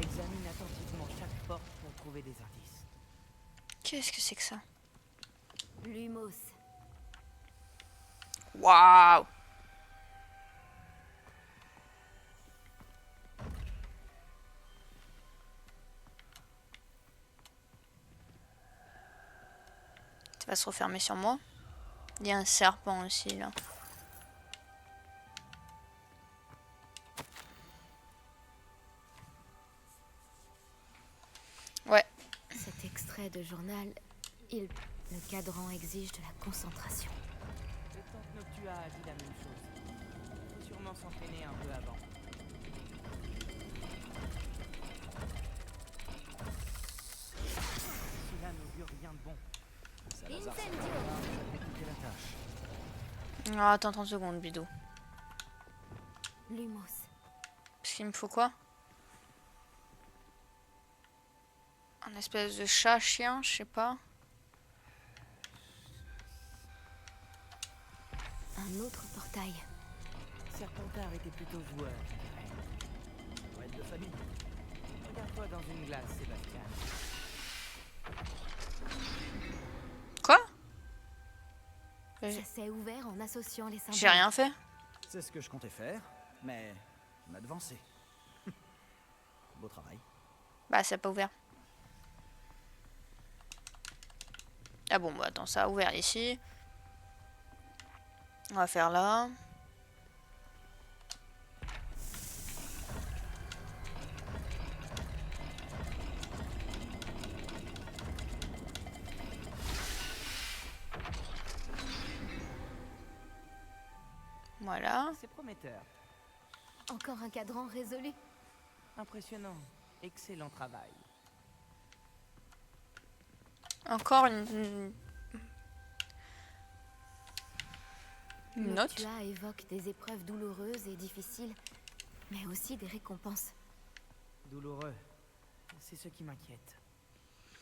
Examine attentivement chaque porte pour trouver des indices. Qu'est-ce que c'est que ça? Lumos. Waouh! Ça va se refermer sur moi. Il y a un serpent aussi là. Ouais. Cet extrait de journal, le cadran exige de la concentration. Le tante Noctua a dit la même chose. Il faut sûrement s'entraîner un peu avant. Cela n'augure rien de bon. Salazar Incendio. Serpentard a découpé la tâche. Ah, attends 30 secondes, bidou. Lumos. Parce qu'il me faut quoi? Un espèce de chat-chien, je sais pas. Un autre portail. Serpentard était plutôt joueur, je dirais. Ouais, de famille. Regarde-toi dans une glace, Sébastien. Quoi? Ça s'est ouvert en associant les symboles. J'ai rien fait. C'est ce que je comptais faire, mais tu m'as devancé. Beau travail. Bah, ça n'a pas ouvert. Ah bon, bah attends, ça a ouvert ici. On va faire là. Voilà. C'est prometteur. Encore un cadran résolu. Impressionnant. Excellent travail. Encore une note. Noctua évoque des épreuves douloureuses et difficiles, mais aussi des récompenses. Douloureux. C'est ce qui m'inquiète.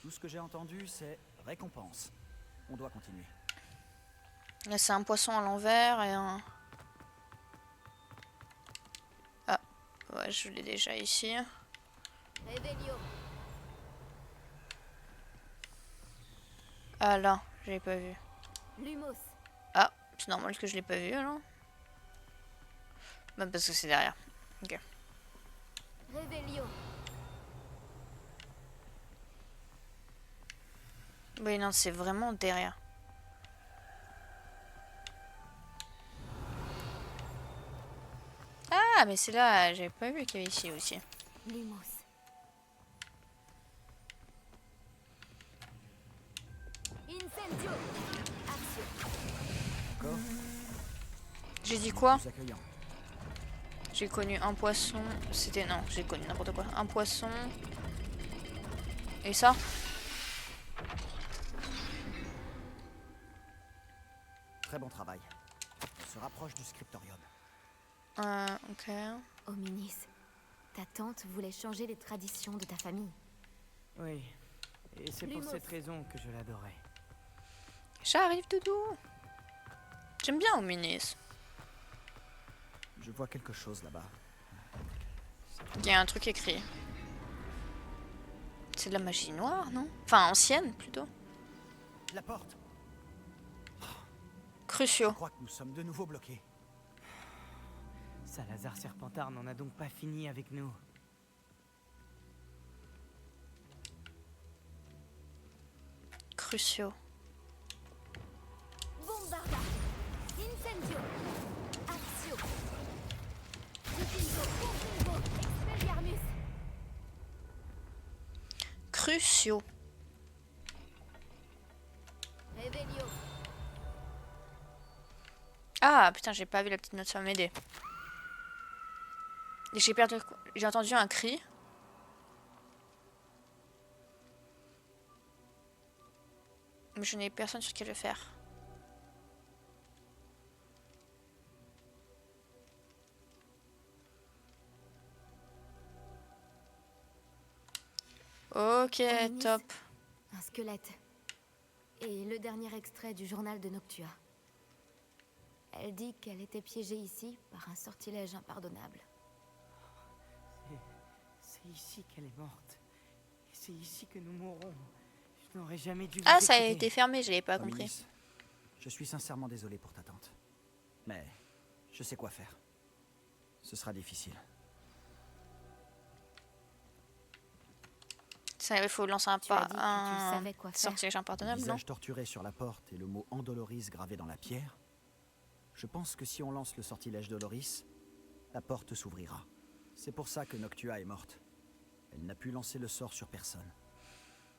Tout ce que j'ai entendu, c'est récompense. On doit continuer. Là, c'est un poisson à l'envers et un... Ah, ouais, je l'ai déjà ici. Revelio. Ah là, je l'ai pas vu. Lumos. Ah, c'est normal que je l'ai pas vu alors. Bah parce que c'est derrière. Ok. Revelio. Oui, non, c'est vraiment derrière. Ah, mais c'est là, j'avais pas vu qu'il y avait ici aussi. Lumos. Incendio. Axio. D'accord. J'ai dit quoi? Plus accueillant. J'ai connu un poisson. C'était. Non, j'ai connu n'importe quoi. Un poisson. Et ça? Très bon travail. On se rapproche du scriptorium. Ok. Hominis, ta tante voulait changer les traditions de ta famille. Oui, et c'est pour Lumos. cette raison que je l'adorais. J'arrive, Doudou. J'aime bien Ominis. Je vois quelque chose là-bas. Il y a un truc écrit. C'est de la magie noire, non? Enfin, ancienne, plutôt. La porte. Crucio. Je crois que nous sommes de nouveau bloqués. Salazar Serpentard n'en a donc pas fini avec nous. Crucio. Bombarda. Incendio. Axio. Dipingo. Confringo. Expelliarmus. Crucio. Revelio. Ah, putain, j'ai pas vu la petite note, ça va m'aider. Et j'ai perdu. J'ai entendu un cri. Mais je n'ai personne sur qui le faire. Ok, Ominis. top. Un squelette. Et le dernier extrait du journal de Noctua. Elle dit qu'elle était piégée ici par un sortilège impardonnable. C'est ici qu'elle est morte. Et c'est ici que nous mourrons. Je n'aurais jamais dû Ah, vous ça a écouter. été fermé, je l'avais pas compris. Hominis, je suis sincèrement désolé pour ta tante. Mais je sais quoi faire. Ce sera difficile. Ça, il faut lancer un Tu as pas. dit que tu Un savais quoi faire. sortilège Le impardonnable, non? visage torturé sur la porte et le mot Andoloris gravé dans la pierre. Je pense que si on lance le sortilège Doloris, la porte s'ouvrira. C'est pour ça que Noctua est morte. Elle n'a pu lancer le sort sur personne.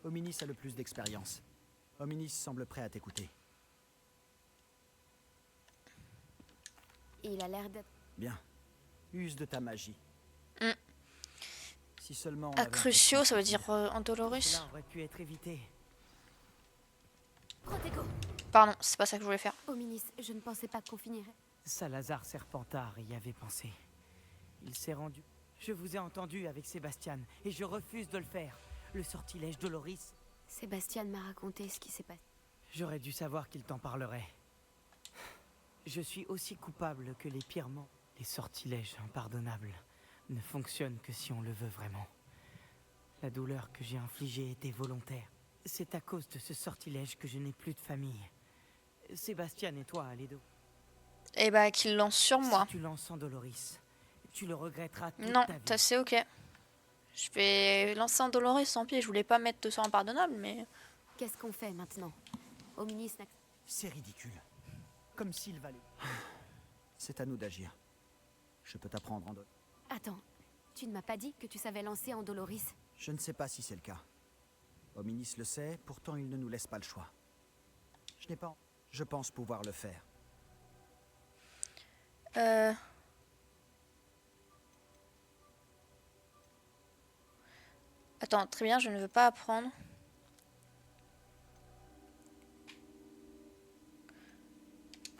Hominis a le plus d'expérience. Hominis semble prêt à t'écouter. Il a l'air d'être... Bien. Use de ta magie. Mm. Si seulement on Ah, avait un peu de Crucio, temps ça veut pour dire Andolorus. Cela aurait pu être évité. Protego. Pardon, c'est pas ça que je voulais faire. Hominis, je ne pensais pas qu'on finirait. Salazar Serpentard y avait pensé. Il s'est rendu. Je vous ai entendu avec Sébastien, et je refuse de le faire. Le sortilège Doloris, Sébastien m'a raconté ce qui s'est passé. j'aurais dû savoir qu'il t'en parlerait. Je suis aussi coupable que les pyrements. Les sortilèges impardonnables ne fonctionnent que si on le veut vraiment. La douleur que j'ai infligée était volontaire. C'est à cause de ce sortilège que je n'ai plus de famille. Sébastien et toi, Aledo. Et bah, qu'il lance sur moi. Si tu lances en Doloris, tu le regretteras toute Non, ta vie. ça c'est ok. Je vais lancer un Dolores sans pied. Je voulais pas mettre de sang impardonnable, mais. Qu'est-ce qu'on fait maintenant? Hominis n'a... C'est ridicule. Comme s'il valait. C'est à nous d'agir. Je peux t'apprendre en Doloris. Attends, tu ne m'as pas dit que tu savais lancer en Doloris? Je ne sais pas si c'est le cas. Hominis le sait, pourtant il ne nous laisse pas le choix. Je n'ai pas... Je pense pouvoir le faire. Attends, très bien, je ne veux pas apprendre.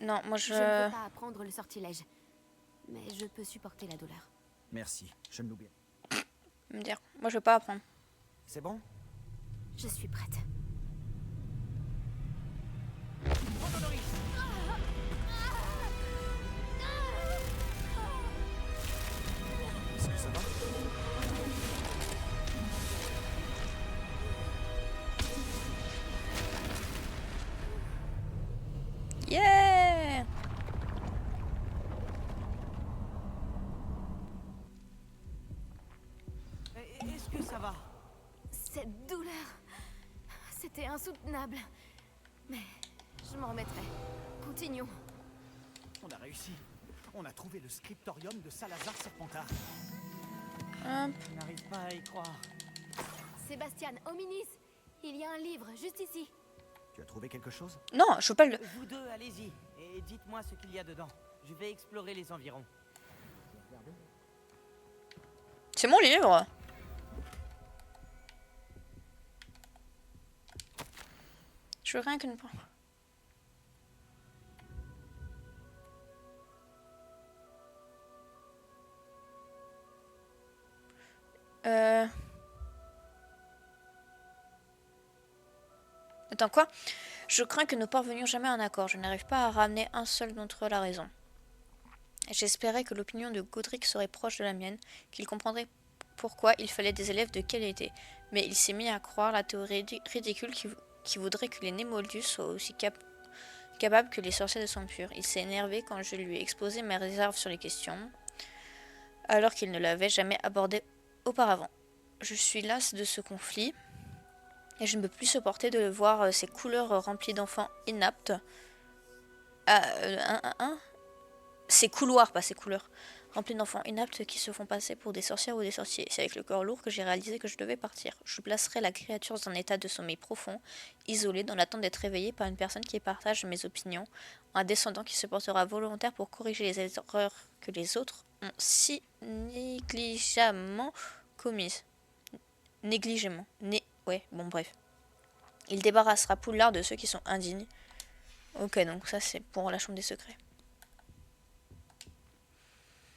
Non, moi Je ne veux pas apprendre le sortilège. Mais je peux supporter la douleur. Merci, je ne l'oublie. Me dire, moi je veux pas apprendre. C'est bon? Je suis prête. Est-ce que ça va? Yeah! Est-ce que ça va? Cette douleur, c'était insoutenable. Mais je m'en remettrai. Continuons. On a réussi. On a trouvé le scriptorium de Salazar Serpentard. Hop. Je n'arrive pas à y croire. Sébastien, Hominis, il y a un livre juste ici. Tu as trouvé quelque chose? Non, je veux pas le... Vous deux, allez-y, et dites-moi ce qu'il y a dedans. Je vais explorer les environs. C'est mon livre. Je veux rien que ne pas. Attends, quoi? Je crains que nous parvenions jamais à un accord. Je n'arrive pas à ramener un seul d'entre eux à la raison. J'espérais que l'opinion de Godric serait proche de la mienne, qu'il comprendrait pourquoi il fallait des élèves de qualité. Mais il s'est mis à croire la théorie ridicule qui voudrait que les Némoldus soient aussi capables que les sorciers de sang pur. Il s'est énervé quand je lui ai exposé mes réserves sur les questions, alors qu'il ne l'avait jamais abordé auparavant. Je suis lasse de ce conflit, et je ne peux plus supporter de voir ces couleurs remplies d'enfants inaptes. Ces couloirs, pas ces couleurs, remplis d'enfants inaptes qui se font passer pour des sorcières ou des sorciers. C'est avec le cœur lourd que j'ai réalisé que je devais partir. Je placerai la créature dans un état de sommeil profond, isolé, dans l'attente d'être réveillée par une personne qui partage mes opinions, un descendant qui se portera volontaire pour corriger les erreurs que les autres ont si négligemment commises. Négligemment. Ouais, bon bref. Il débarrassera Poudlard de ceux qui sont indignes. Ok, donc ça c'est pour la chambre des secrets.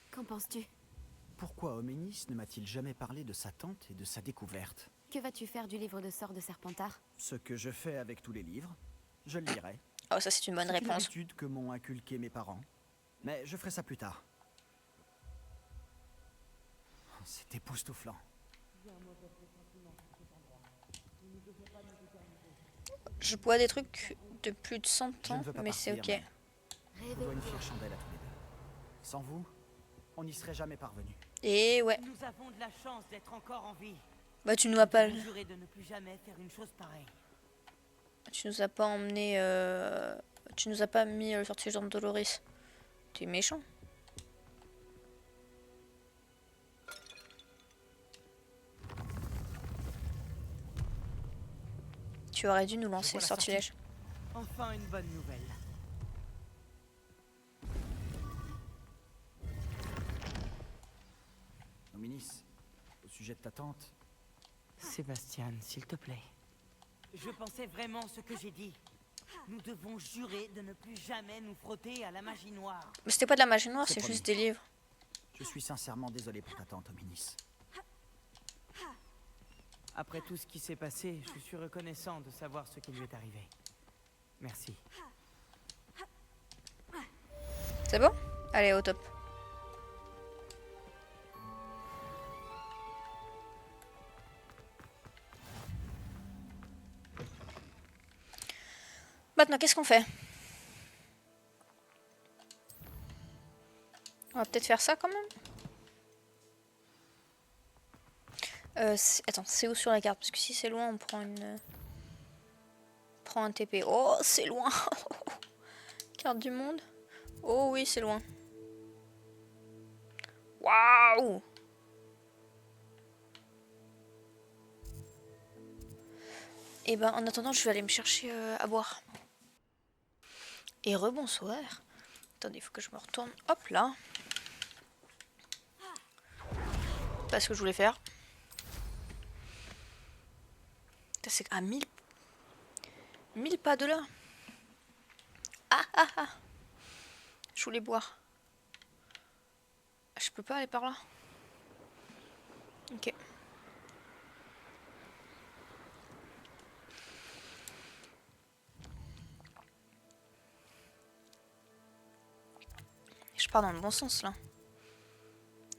Qu'en penses-tu? Pourquoi Homénis ne m'a-t-il jamais parlé de sa tante et de sa découverte? Que vas-tu faire du livre de sorts de Serpentard? Ce que je fais avec tous les livres, je le lirai. Oh, ça c'est une bonne C'est une réponse. habitude que m'ont inculqué mes parents. Mais je ferai ça plus tard. Oh, c'est époustouflant. Je bois des trucs de plus de 100 Je ne ans, veux pas mais c'est partir, ok. mais on doit une fière chandelle à tous les deux. Sans vous, on n'y serait jamais parvenu. Et ouais, Nous avons de la chance d'être encore en vie. bah tu nous as pas, Vous jurez de ne plus jamais faire une chose pareille. tu nous as pas emmené, tu nous as pas mis le sortilège dans Doloris. Tu es méchant. Tu aurais dû nous lancer le vois la sortilège. Enfin une bonne nouvelle. Homénis, au sujet de ta tante, Sébastien, s'il te plaît. Je pensais vraiment ce que j'ai dit. Nous devons jurer de ne plus jamais nous frotter à la magie noire. Mais c'était pas de la magie noire, C'est c'est promis. juste des livres. je suis sincèrement désolé pour ta tante, Homénis. Après tout ce qui s'est passé, je suis reconnaissant de savoir ce qui lui est arrivé. Merci. C'est bon? Allez, au top. Maintenant, qu'est-ce qu'on fait? On va peut-être faire ça quand même. Attends, c'est où sur la carte? Parce que si c'est loin, on prend une... on prend un TP. Oh, c'est loin. Carte du monde. Oh oui, c'est loin. Waouh! Et ben, en attendant, je vais aller me chercher à boire. Et rebonsoir. Attendez, il faut que je me retourne. Hop là. Pas ce que je voulais faire. C'est à 1000 pas de là. Ah ah ah. Je voulais boire. Je peux pas aller par là. Ok. Je pars dans le bon sens là.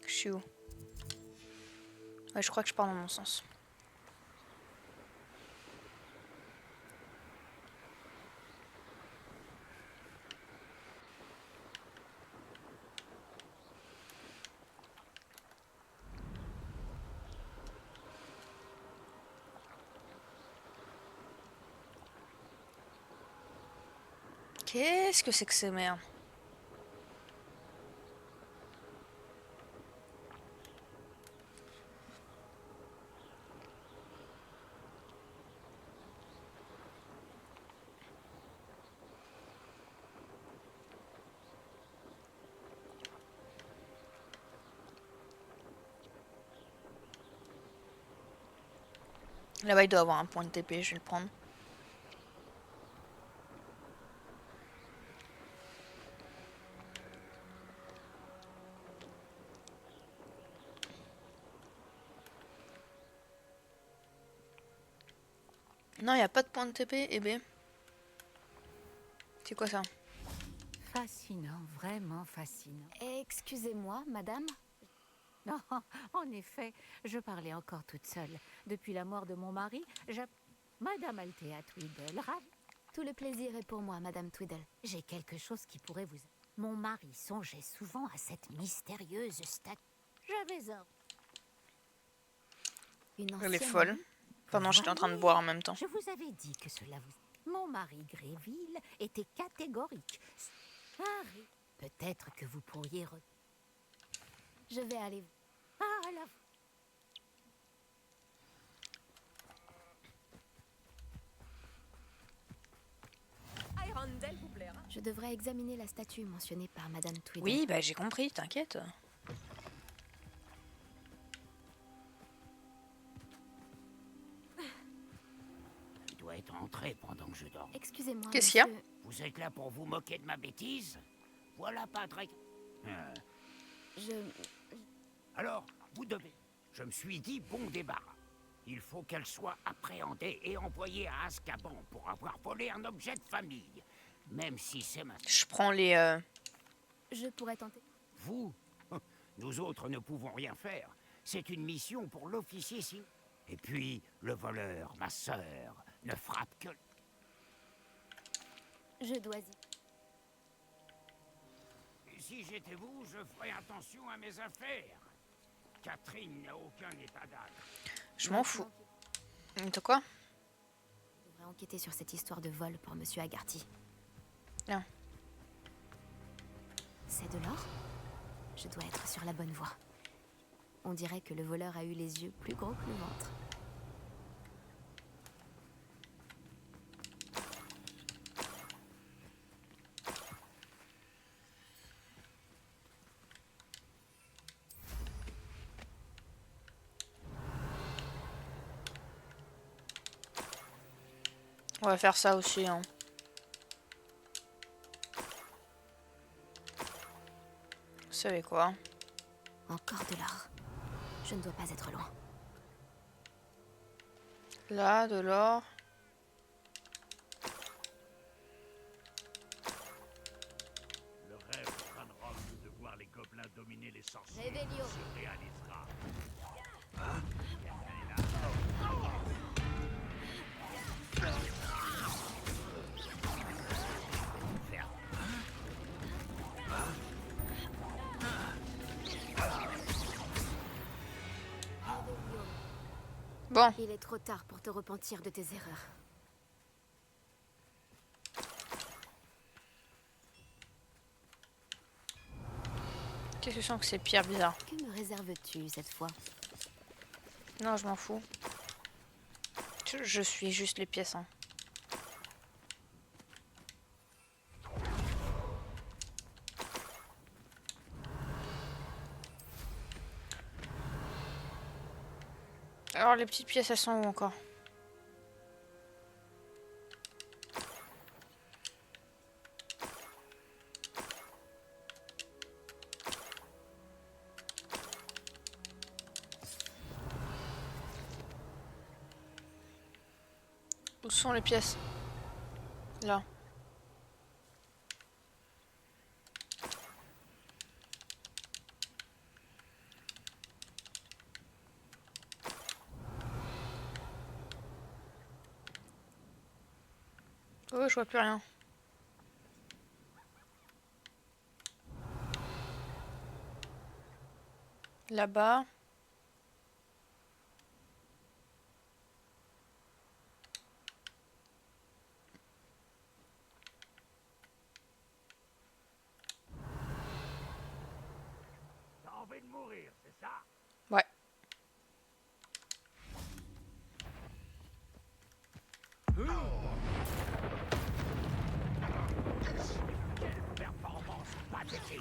Je suis où? Ouais, je crois que je pars dans le bon sens. Qu'est-ce que c'est que ces merdes? Là-bas, il doit avoir un point de TP, je vais le prendre. Non, il n'y a pas de point de TP, et B. C'est quoi ça? Fascinant, vraiment fascinant. Excusez-moi, madame. Non, en effet, je parlais encore toute seule. Depuis la mort de mon mari, Madame Althea Tweedle, Tout le plaisir est pour moi, madame Tweedle. j'ai quelque chose qui pourrait vous... Mon mari songeait souvent à cette mystérieuse statue. J'avais un... Une Elle est ancienne folle. amie. Pendant que j'étais en train de boire en même temps. Je vous avais dit que cela vous... Mon mari Gréville était catégorique. Harry, peut-être que vous pourriez... Je vais aller. Ah, là... Je devrais examiner la statue mentionnée par madame Tweedle. Oui, bah j'ai compris, t'inquiète. Il doit être entré pendant que je dors. Excusez-moi, Qu'est-ce qu'il y a? monsieur. Vous êtes là pour vous moquer de ma bêtise? Voilà Patrick. Je... Alors, vous devez. Je me suis dit bon débarras. Il faut qu'elle soit appréhendée et envoyée à Azkaban pour avoir volé un objet de famille. Même si c'est ma... Je prends les... Je pourrais tenter. Vous? Nous autres ne pouvons rien faire. C'est une mission pour l'officier si... Et puis, le voleur, ma sœur, ne frappe que... Je dois y... Si j'étais vous, je ferais attention à mes affaires. Catherine n'a aucun état d'âme. Je m'en fous. De quoi? Je devrais enquêter sur cette histoire de vol pour monsieur Haggerty. Non. C'est de l'or? Je dois être sur la bonne voie. On dirait que le voleur a eu les yeux plus gros que le ventre. On va faire ça aussi, hein. Vous savez quoi? Encore de l'or. Je ne dois pas être loin. Là, de l'or. Le rêve de Ranrock de voir les gobelins dominer les sorciers Réveillon. se réalisera. Bon, Il est trop tard pour te repentir de tes erreurs. qu'est-ce que je sens que c'est pire bizarre? Que me réserves-tu cette fois? Non, je m'en fous. Je suis juste les pièces, hein. Alors les petites pièces, elles sont où encore? Où sont les pièces? Là. Oh, je vois plus rien. Là-bas. T'as envie de mourir, c'est ça? Ouais. Quelle performance pathétique!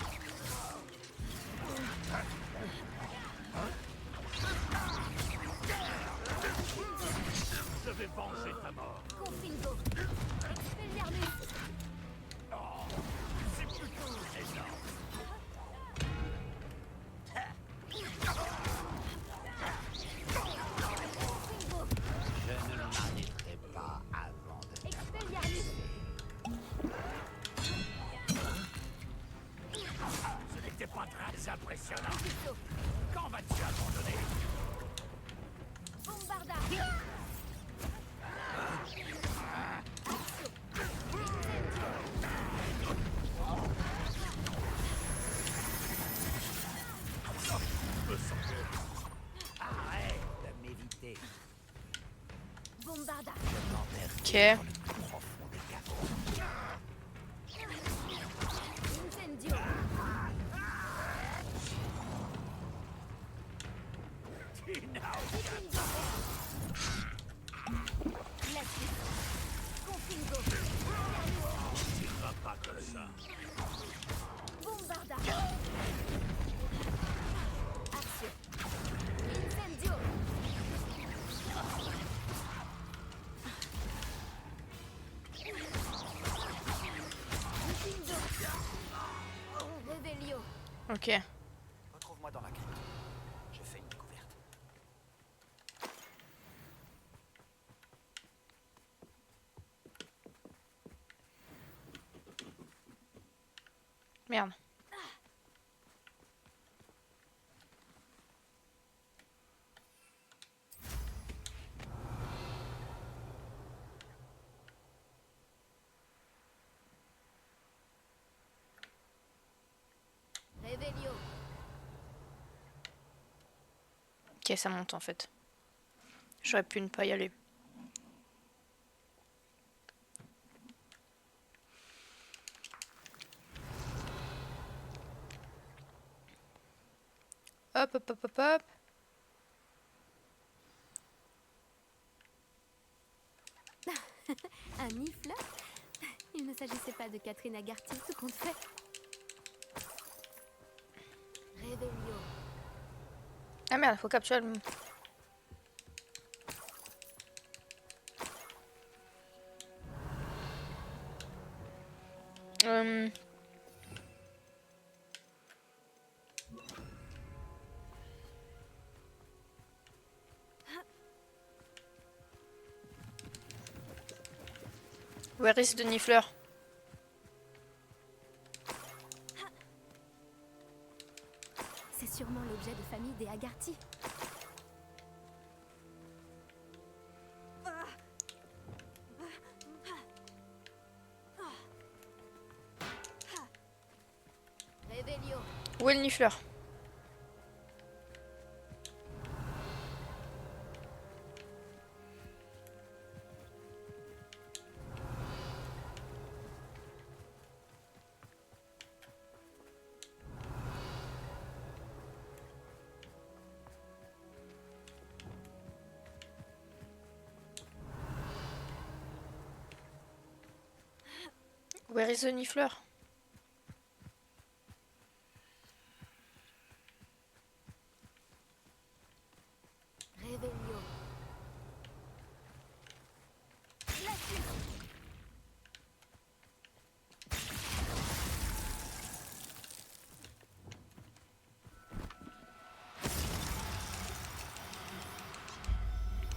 C'était pas très impressionnant. Quand vas-tu abandonner? Bombarda. Arrête de m'éviter. Bombarda. Ok. Incendio. Glacis. Confingo. Pas comme ça. Bombarda. Accio. Incendio. Confingo. Revelio. Ok. Retrouve-moi dans la crypte. Je fais une découverte. Merde. Revelio. Ok, ça monte en fait. J'aurais pu ne pas y aller. Hop, hop, hop, hop, hop. Un nifle? Il ne s'agissait pas de Catherine Agarty, tout compte fait. Revelio. Ah merde, faut capturer le... Euh... Where is the Niffler? C'est sûrement l'objet de famille des Agarty. Revelio. Où est le Niffler? Where is the Niffler? Revelio. Glacis.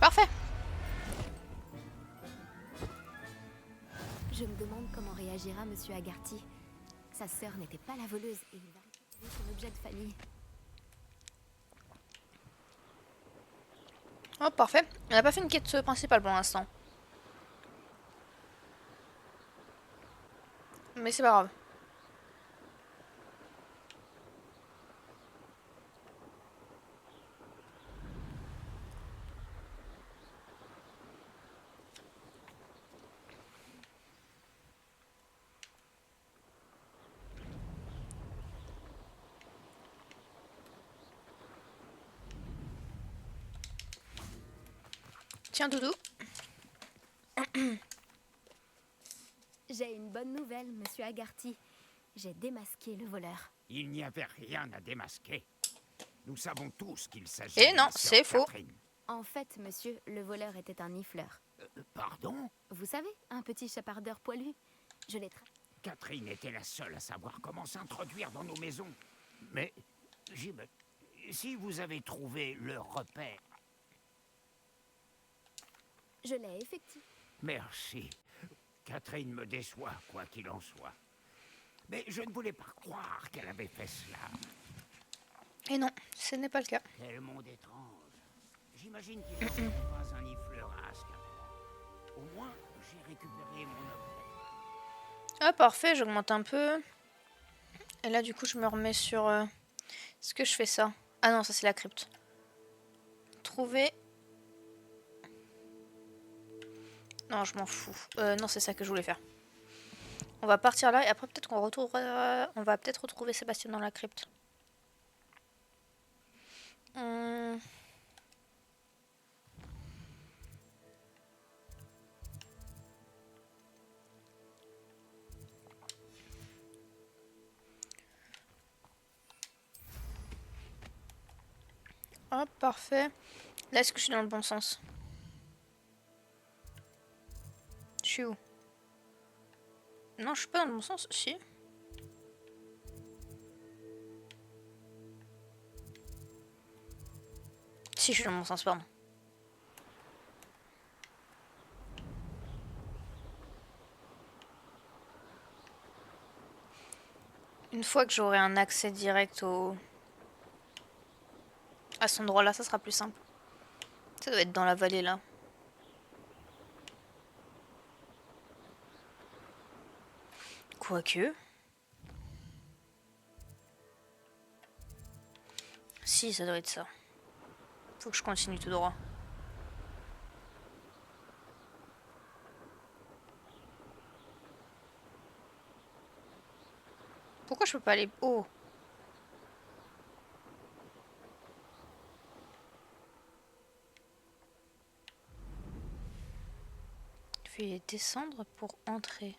Parfait. Je me demande comment réagira Monsieur Agarty. Sa sœur n'était pas la voleuse et il va récupérer son objet de famille. Oh, parfait. On n'a pas fait une quête principale pour l'instant. Mais c'est pas grave. Tiens, Doudou. J'ai une bonne nouvelle, Monsieur Agarty. J'ai démasqué le voleur. Il n'y avait rien à démasquer. Nous savons tous qu'il s'agit Eh de non, la sœur c'est faux. Catherine. En fait, monsieur, le voleur était un nifleur. Pardon? Vous savez, un petit chapardeur poilu. Je l'ai Catherine était la seule à savoir comment s'introduire dans nos maisons. Mais, si vous avez trouvé leur repère... Je l'ai effectivement. Merci. Catherine me déçoit, quoi qu'il en soit. Mais je ne voulais pas croire qu'elle avait fait cela. Et non, ce n'est pas le cas. Quel monde étrange. J'imagine qu'il n'y a pas un nid fleur à Azkaban. Au moins, j'ai récupéré mon objet. Ah parfait, j'augmente un peu. Et là du coup je me remets sur... Est-ce que je fais ça? Ah non, ça c'est la crypte. Trouver... Non, je m'en fous. Non, c'est ça que je voulais faire. On va partir là et après peut-être qu'on retrouvera... On va peut-être retrouver Sébastien dans la crypte. Hop, parfait. Là, est-ce que je suis dans le bon sens? Je suis où? Non, je suis pas dans le bon sens. Si. Si, je suis dans le bon sens, pardon. Une fois que j'aurai un accès direct au... à cet endroit-là, ça sera plus simple. Ça doit être dans la vallée, là. Quoique... Si, ça doit être ça. Faut que je continue tout droit. Pourquoi je peux pas aller... Oh! Je vais descendre pour entrer.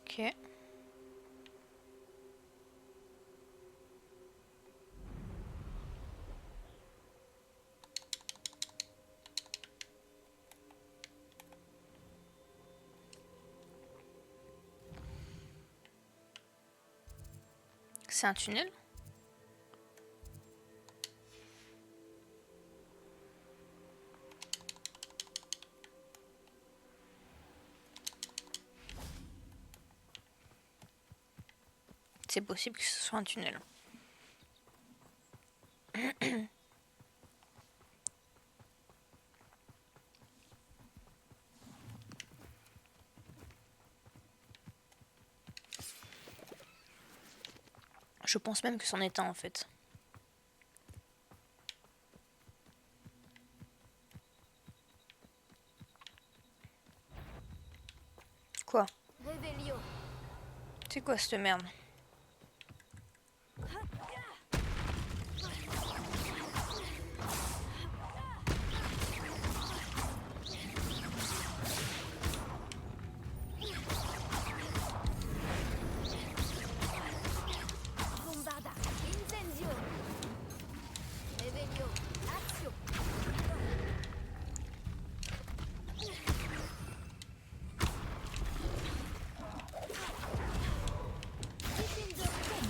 Ok. C'est un tunnel? C'est possible que ce soit un tunnel. Je pense même que c'en est un en fait. Quoi? C'est quoi cette merde?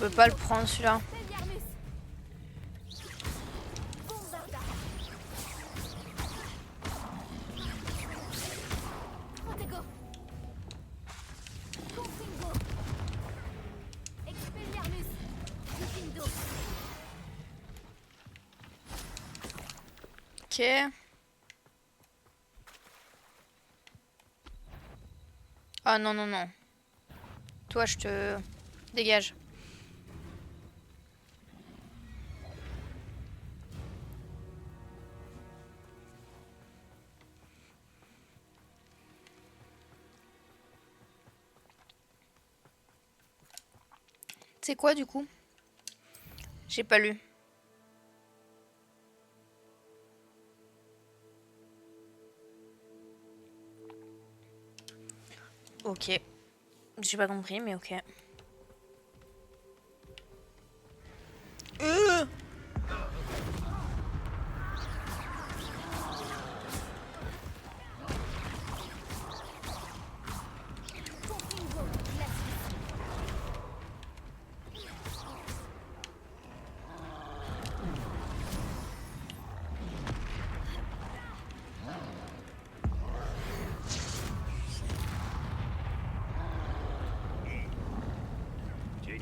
On peut pas le prendre celui-là. Ok. Ah non, non, non. Toi, je te dégage. C'est quoi du coup? J'ai pas lu. Ok. J'ai pas compris, mais ok.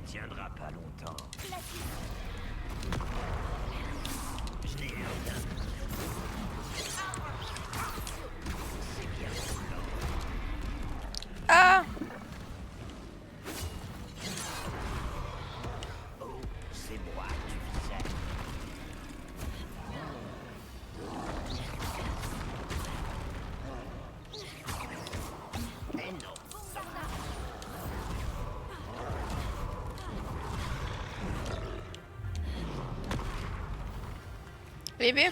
tiendra pas longtemps. Je n'ai rien. C'est bien lent. Ah! Oh, c'est moi que tu visais. Eh non. Bébé?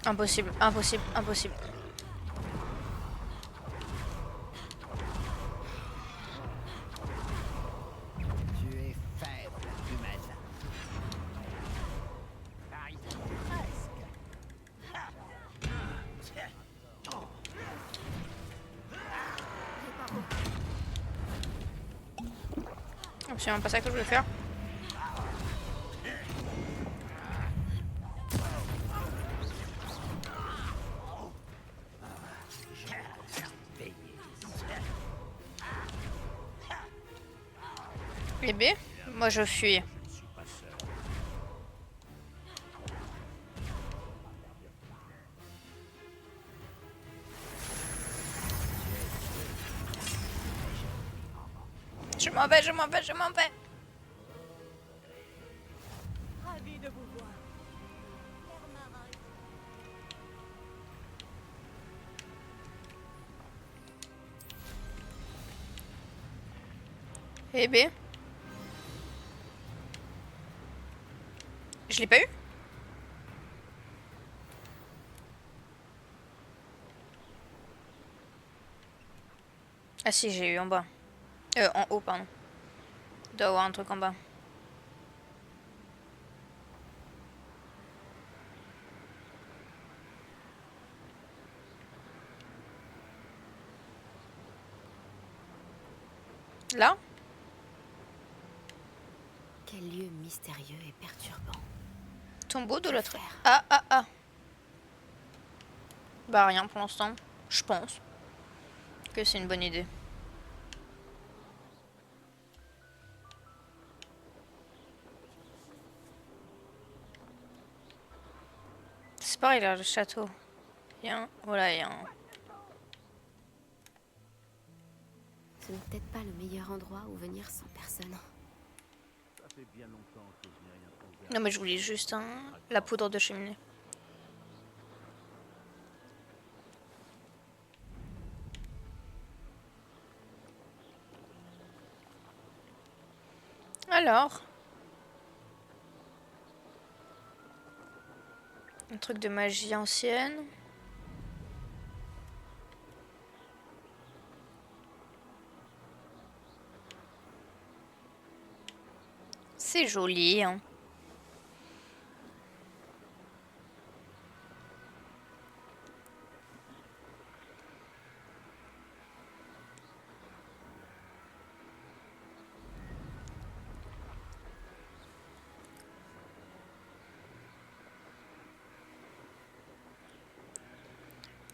Impossible, impossible, impossible. Tu es faible, humaine. Aïe, presque. Ah. Tiens. Oh. Absolument pas ça que je voulais faire. Bébé, moi je fuis. Je m'en vais, je m'en vais, je m'en vais. Ravi de vous voir. Bébé. Je l'ai pas eu? Ah si, j'ai eu en bas. En haut, pardon. Il doit y avoir un truc en bas. Là? Quel lieu mystérieux et perturbant. Tombeau de l'autre. Faire. Ah, ah, ah. Bah rien pour l'instant. Je pense que c'est une bonne idée. C'est pareil là, le château. Il y a un... Voilà, il y a un... Ce n'est peut-être pas le meilleur endroit où venir sans personne. Non mais je voulais juste la poudre de cheminée. Alors, un truc de magie ancienne. C'est joli, hein.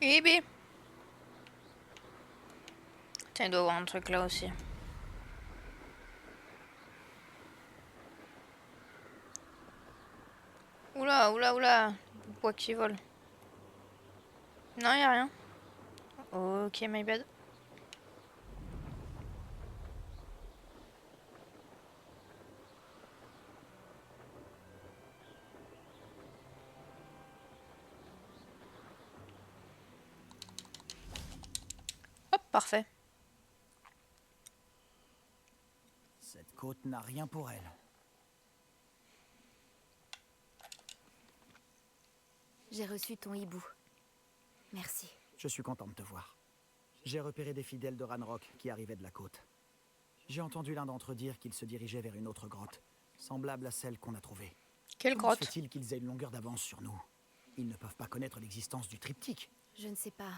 Eh bien. Tiens, il doit y avoir un truc là aussi. Oula, oula, oula. Du bois qui vole. Non, y a rien. Ok, my bad. Hop, parfait. Cette côte n'a rien pour elle. J'ai reçu ton hibou. Merci. Je suis content de te voir. J'ai repéré des fidèles de Ranrock qui arrivaient de la côte. J'ai entendu l'un d'entre eux dire qu'ils se dirigeaient vers une autre grotte, semblable à celle qu'on a trouvée. Quelle Comment se grotte? fait-il qu'ils aient une longueur d'avance sur nous? Ils ne peuvent pas connaître l'existence du triptyque. Je ne sais pas.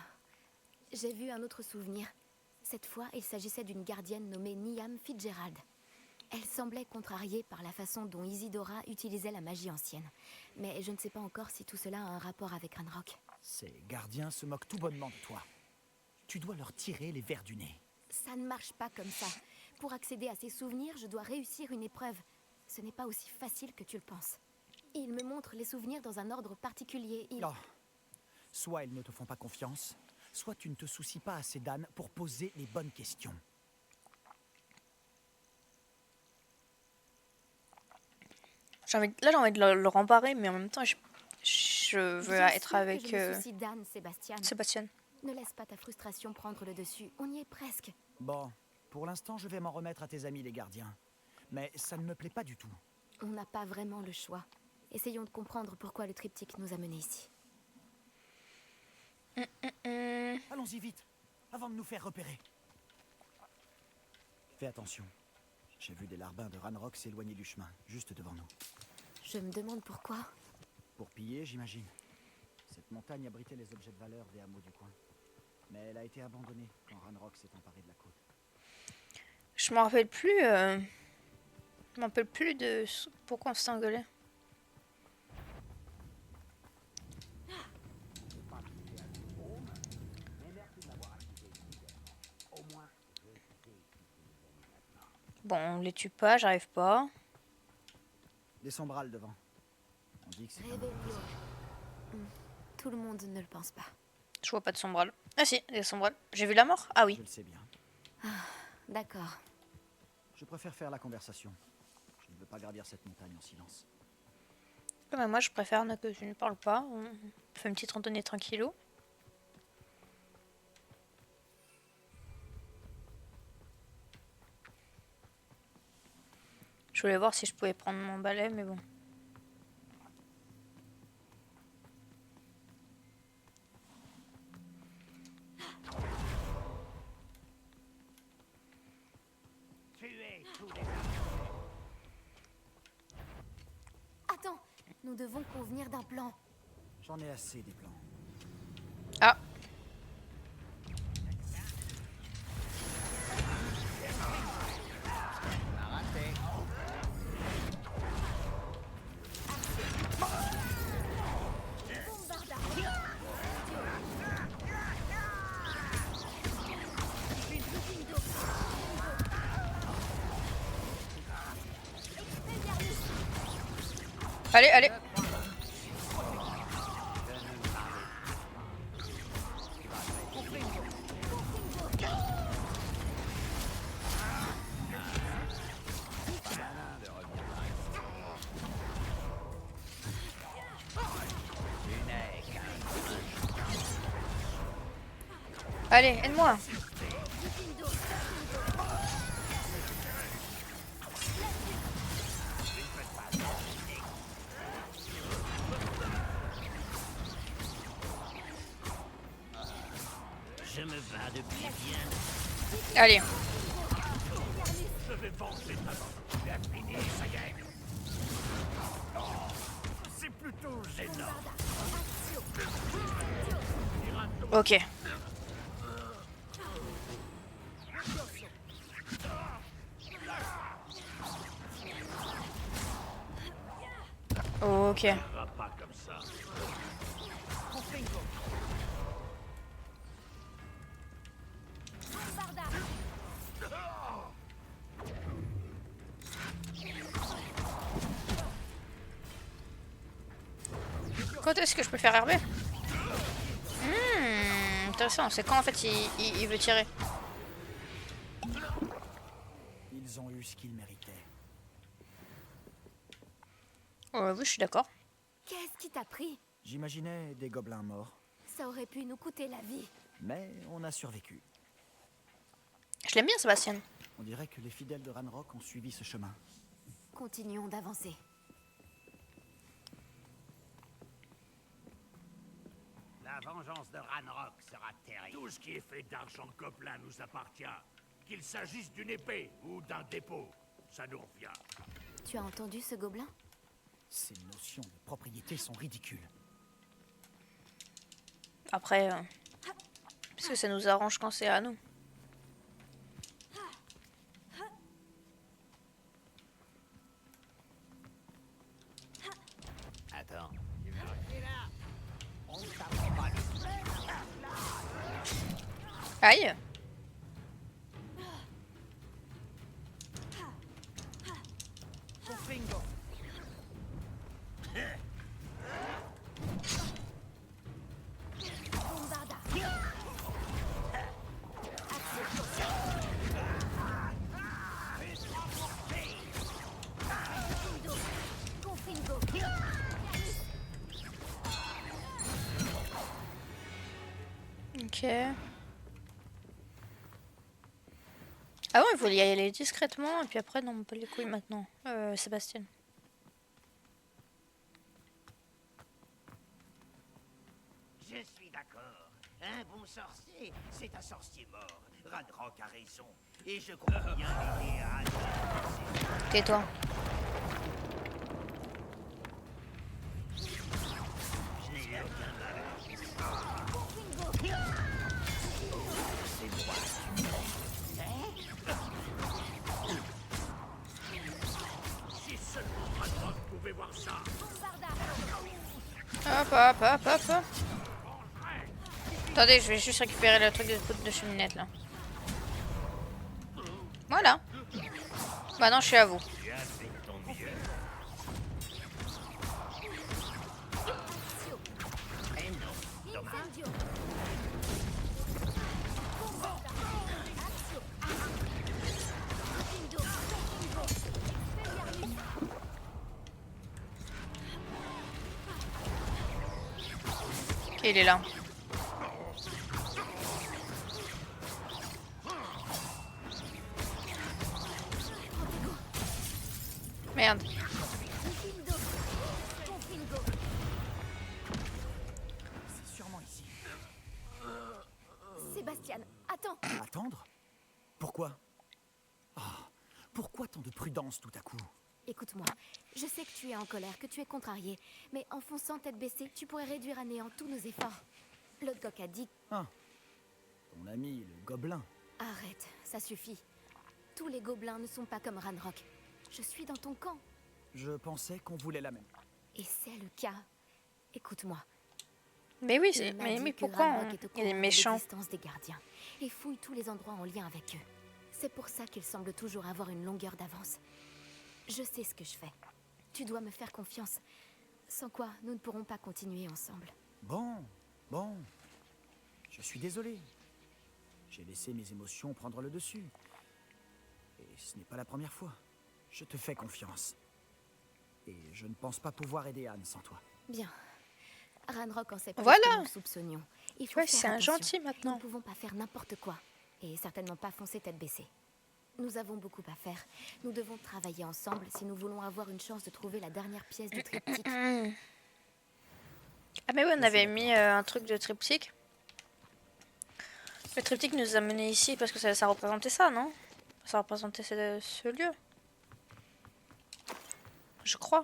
J'ai vu un autre souvenir. Cette fois, il s'agissait d'une gardienne nommée Niam Fitzgerald. Elle semblait contrariée par la façon dont Isidora utilisait la magie ancienne. Mais je ne sais pas encore si tout cela a un rapport avec Ranrock. Ces gardiens se moquent tout bonnement de toi. Tu dois leur tirer les vers du nez. Ça ne marche pas comme ça. Pour accéder à ces souvenirs, je dois réussir une épreuve. Ce n'est pas aussi facile que tu le penses. Ils me montrent les souvenirs dans un ordre particulier. Oh. Soit ils ne te font pas confiance, soit tu ne te soucies pas assez d'Anne pour poser les bonnes questions. Là, j'ai envie de le rembarrer, mais en même temps, je veux Bien être sûr que avec je me soucie d'Anne, Sébastien. Sébastien. Ne laisse pas ta frustration prendre le dessus. On y est presque. Bon, pour l'instant, je vais m'en remettre à tes amis les gardiens. Mais ça ne me plaît pas du tout. On n'a pas vraiment le choix. Essayons de comprendre pourquoi le triptyque nous a menés ici. Allons-y vite, avant de nous faire repérer. Fais attention. J'ai vu des larbins de Ranrock s'éloigner du chemin, juste devant nous. Je me demande pourquoi. Pour piller, j'imagine. Cette montagne abritait les objets de valeur des hameaux du coin. Mais elle a été abandonnée quand Ranrock s'est emparé de la côte. Je m'en rappelle plus. Je m'en rappelle plus de pourquoi on s'est engueulé. Bon, on les tue pas, j'arrive pas. Des sombrales devant. On dit que c'est un... Réveille-toi. Tout le monde ne le pense pas. Je vois pas de sombrale. Ah si, des sombrales. J'ai vu la mort? Ah oui. Je le sais bien. D'accord. Je préfère faire la conversation. Je ne veux pas gravir cette montagne en silence. Ouais, moi, je préfère que tu ne parles pas. On fait une petite randonnée tranquillou. Je voulais voir si je pouvais prendre mon balai, mais bon. Tuez tous les... Attends, nous devons convenir d'un plan. J'en ai assez des plans. Ah. Allez, allez. Allez, aide-moi. Je me bats depuis bien. Allez. Je vais venger ta mort. La fini, ça y est. C'est plutôt gênant. Ok. Ok. Va pas comme ça. Quand est-ce que je peux faire herber? Intéressant, c'est quand en fait il veut tirer. Ils ont eu ce qu'ils méritaient. Oui, je suis d'accord. Qu'est-ce qui t'a pris? J'imaginais des gobelins morts, Ça aurait pu nous coûter la vie. mais on a survécu. Je l'aime bien, Sébastien. On dirait que les fidèles de Ranrock ont suivi ce chemin. Continuons d'avancer. La vengeance de Ranrock sera terrible. Tout ce qui est fait d'argent gobelin nous appartient. Qu'il s'agisse d'une épée ou d'un dépôt, ça nous revient. Tu as entendu ce gobelin? Ces notions de propriété sont ridicules. Après, parce que ça nous arrange quand c'est à nous. Attends. On ne t'apprend pas le Aïe. Ok. Ah bon, il faut y aller discrètement et puis après, non, on peut les couilles maintenant. Sébastien. Je suis d'accord. Un bon sorcier, c'est un sorcier mort. Ranrock a raison. Et je compte bien aider à... Tais-toi. Je n'ai eu aucun mal. C'est moi. Si seulement Ranrock pouvait voir ça. Hop, hop, hop, hop, hop. Attendez, je vais juste récupérer le truc de cheminette là. Voilà. Maintenant, je suis à vous. Tu as fait de ton mieux. Eh non, dommage. Ok, il est là. Merde. C'est sûrement ici. Sébastien, attends. Attendre? Pourquoi? Ah, pourquoi tant de prudence tout à coup? Écoute-moi, je sais que tu es en colère, que tu es contrarié, mais en fonçant tête baissée, tu pourrais réduire à néant tous nos efforts. Lodgok a dit... Ah, ton ami, le gobelin. Arrête, ça suffit. Tous les gobelins ne sont pas comme Ranrock. Je suis dans ton camp. Je pensais qu'on voulait la même. Et c'est le cas. Écoute-moi. Mais oui, Il m'a mais dit oui, que pourquoi Ranrock est au il est courant de méchant? l'existence des gardiens et fouille tous les endroits en lien avec eux. C'est pour ça qu'il semble toujours avoir une longueur d'avance. Je sais ce que je fais. Tu dois me faire confiance. Sans quoi, nous ne pourrons pas continuer ensemble. Bon. Je suis désolé. J'ai laissé mes émotions prendre le dessus. Et ce n'est pas la première fois. Je te fais confiance. Et je ne pense pas pouvoir aider Anne sans toi. Bien. Ranrock en sait plus Voilà. que nous soupçonnions. Il faut Ouais, faire c'est un attention. gentil maintenant. Nous ne pouvons pas faire n'importe quoi. Et certainement pas foncer tête baissée. Nous avons beaucoup à faire. Nous devons travailler ensemble si nous voulons avoir une chance de trouver la dernière pièce du triptyque. Ah mais oui, on avait mis un truc de triptyque. Le triptyque nous a menés ici parce que ça représentait ça, non? Ça représentait ce lieu. Je crois.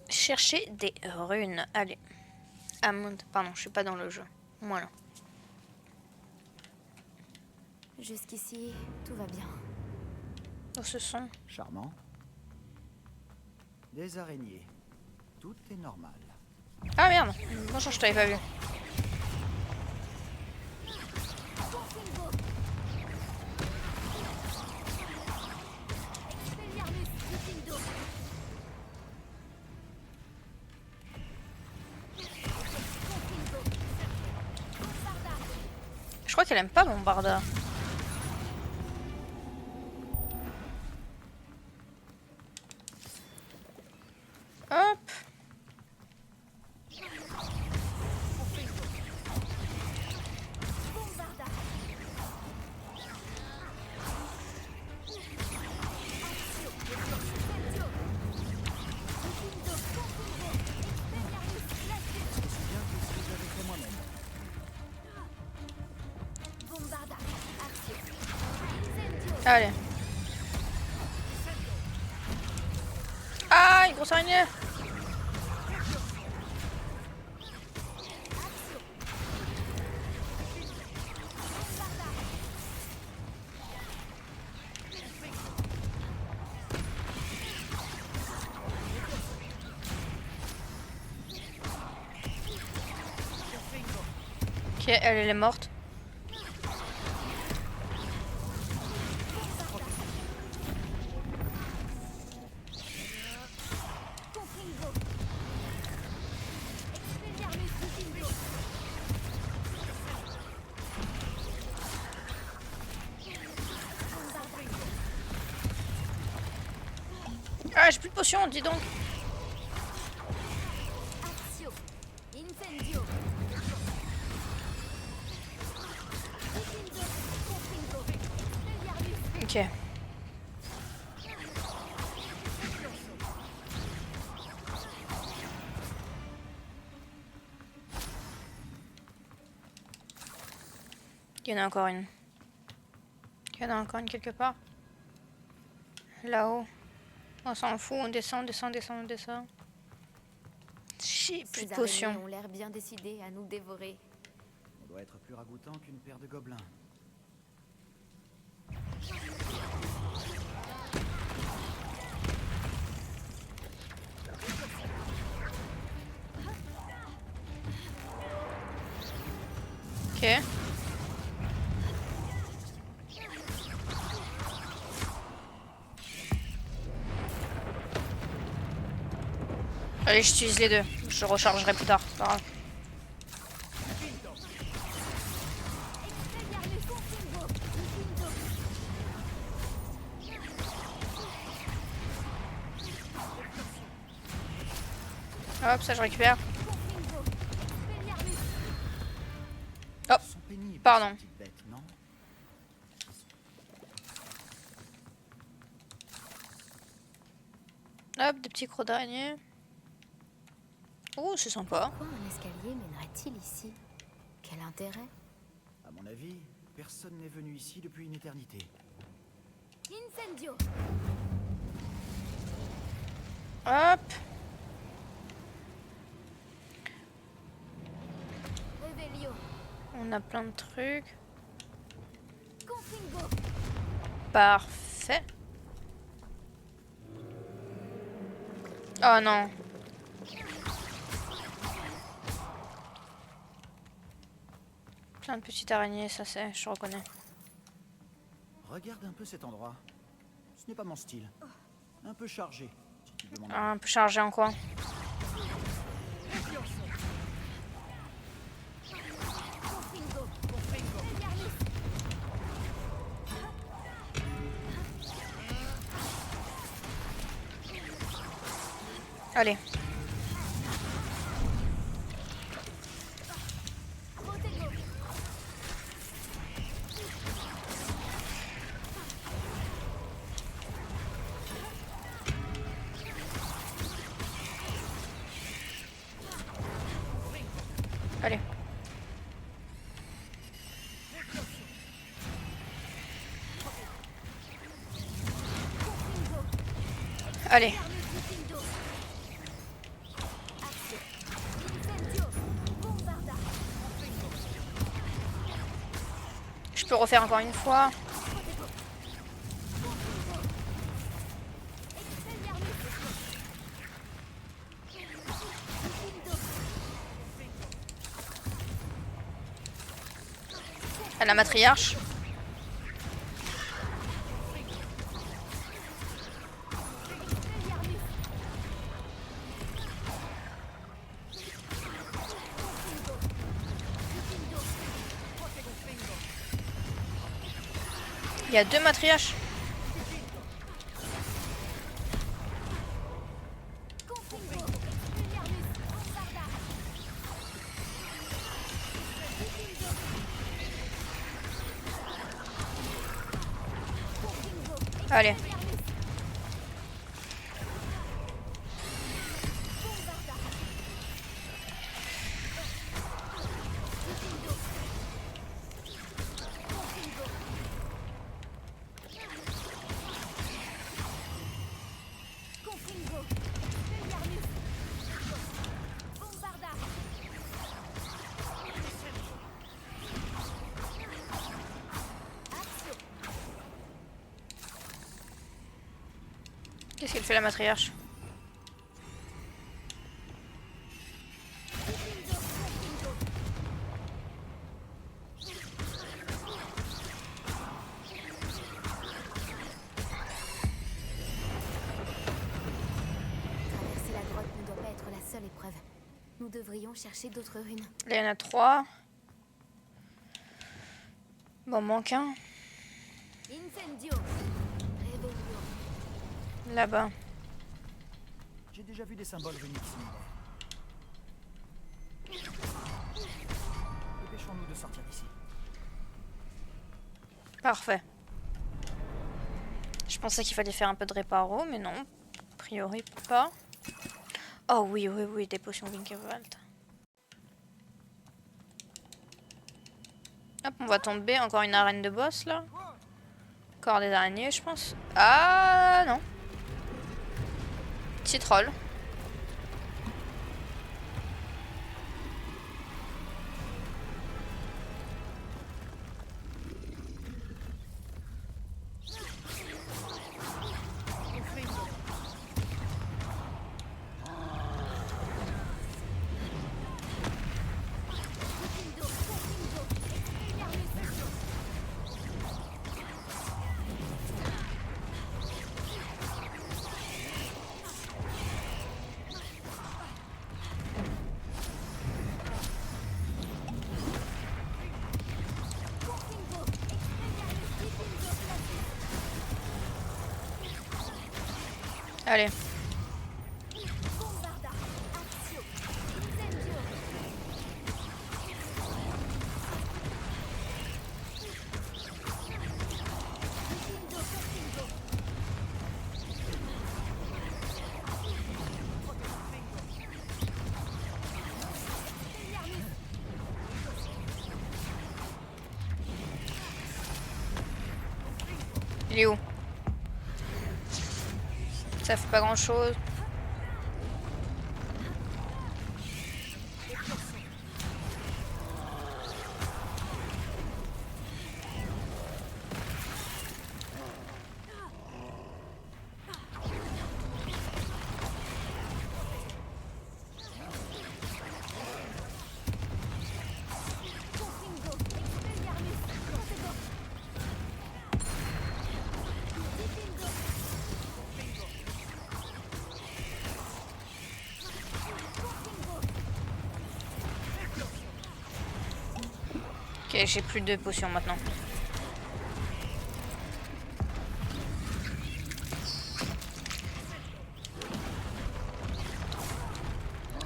Chercher des runes. Allez. Amund. Pardon, je suis pas dans le jeu. Voilà. Jusqu'ici, tout va bien. Dans ce son. Charmant. Des araignées. Tout est normal. Ah merde. Bonjour, je t'avais pas vu. Je crois qu'elle aime pas Bombarda. Hop. Allez. Ah, une grosse araignée. Ok, elle est morte. Ah, j'ai plus de potions, dis donc. Ok. Il y en a encore une. Il y en a encore une quelque part. Là-haut. On s'en fout, on descend, descend, descend, descend. J'ai plus Ces de potions. araignées ont l'air bien décidées à nous dévorer. On doit être plus ragoûtant qu'une paire de gobelins. Ok. Allez, j'utilise les deux. Je rechargerai plus tard. Pas grave. Hop, ça je récupère. Oh, Ils sont pénibles, pardon. ces petites bêtes, non? Hop, des petits crocs d'araignée. Oh, c'est sympa. Pourquoi un escalier mènerait-il ici? Quel intérêt? À mon avis, personne n'est venu ici depuis une éternité. Incendio! Hop. Revelio! On a plein de trucs. Confringo! Parfait. Oh non. Plein de petites araignées, ça c'est, je reconnais. Regarde un peu cet endroit. Ce n'est pas mon style. Un peu chargé, si tu veux mon avis. Un peu chargé en quoi? Allez. Allez. Allez. Je peux refaire encore une fois. À la matriarche. Il y a deux matriarches. Allez. Qu'est-ce qu'elle fait la matriarche? être la seule épreuve. Nous devrions chercher d'autres runes. Là, il y en a 3. Bon, manque un. Incendio. Revelio. Là-bas. J'ai déjà vu des symboles runiques similaires. Dépêchons-nous de sortir d'ici. Parfait. Je pensais qu'il fallait faire un peu de réparo, mais non. A priori, pas. Oh oui, oui, oui, des potions Winkelwald. Hop, on va tomber. Encore une arène de boss, là. Encore des araignées, je pense. Ah, non. Petit troll. Allez. Il est où? Ça fait pas grand chose. Ok, j'ai plus de potions maintenant.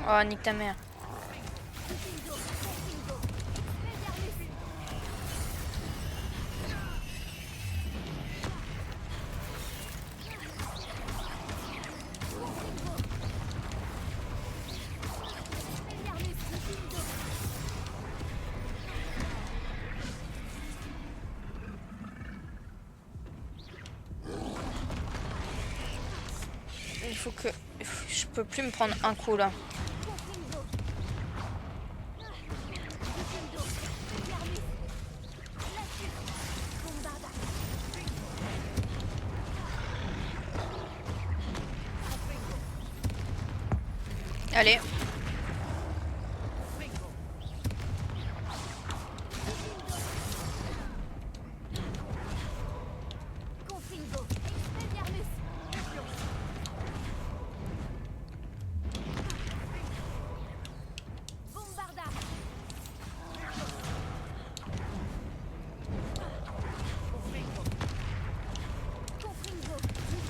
Oh, nique ta mère. Il faut que... Je peux plus me prendre un coup là. Allez.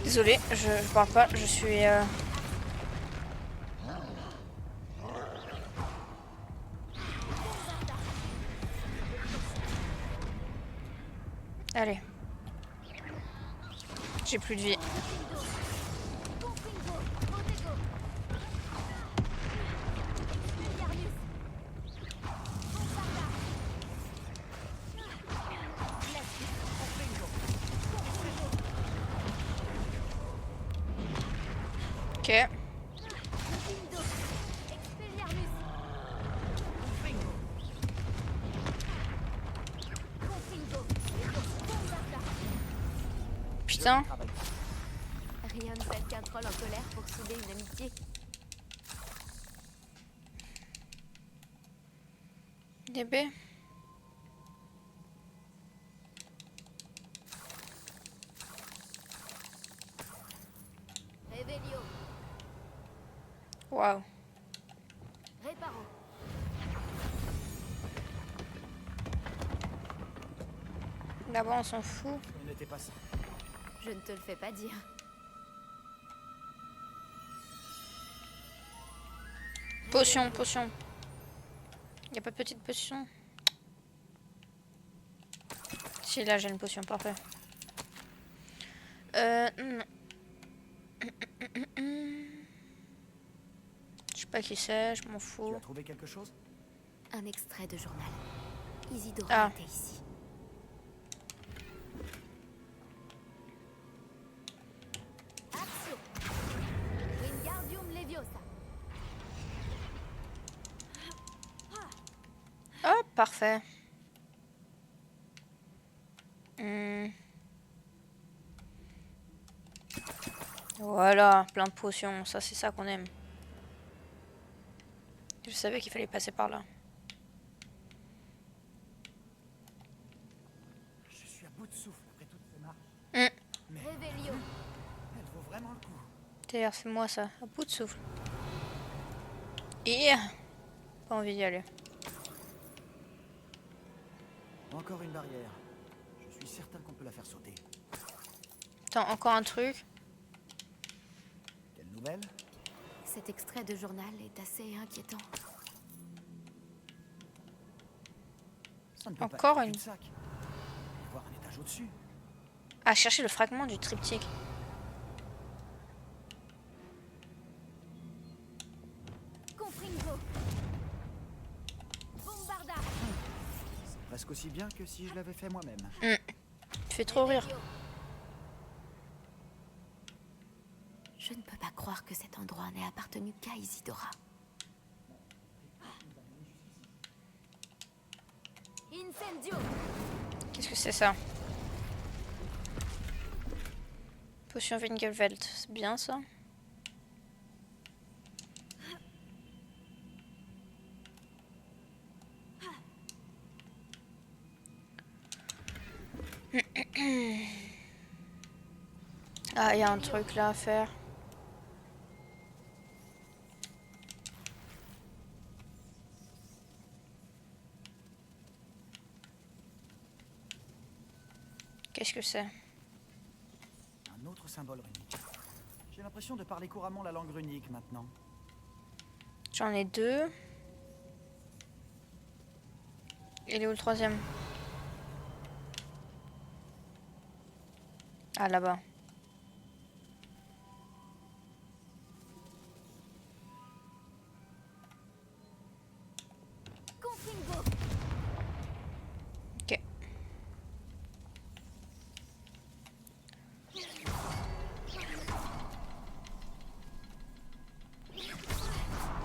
Désolée, je parle pas, je suis... Allez. J'ai plus de vie. Ok. Putain. Rien de tel qu'un troll en colère pour souder une amitié. DB. Waouh. Réparo. Là-bas, on s'en fout. Ce n'était pas ça. Je ne te le fais pas dire. Potion, potion. Y a pas de petite potion? Si, là j'ai une potion, parfait. Non. Je sais pas qui c'est, je m'en Tu fous. as trouvé quelque chose? Un extrait de journal. Isidora Ah. était ici. Axio. Wingardium Leviosa. Oh, parfait. Voilà, plein de potions, ça c'est ça qu'on aime. Je savais qu'il fallait passer par là. Je suis à bout de souffle après toutes ces marches. Mais Revelio. elle vaut vraiment le coup. D'ailleurs, c'est moi ça, à bout de souffle. Et pas envie d'y aller. Encore une barrière. Je suis certain qu'on peut la faire sauter. Attends, encore un truc. Quelle nouvelle? Cet extrait de journal est assez inquiétant. Ça ne peut Encore pas être une- un cul-de-sac. Il doit y avoir un étage au-dessus. À chercher le fragment du triptyque. Confringo. Bombarda. Presque aussi bien que si je l'avais fait moi-même. Tu fais trop rire. Revelio. Je ne peux pas croire que cet endroit n'ait appartenu qu'à Isidora. Incendio. Qu'est-ce que c'est ça? Potion Wingelveld, c'est bien ça? Ah, il y a un truc là à faire. Qu'est-ce que c'est? Un autre symbole runique. J'ai l'impression de parler couramment la langue runique maintenant. J'en ai deux. Il est où le troisième? Ah, là-bas. Confringo. Ok.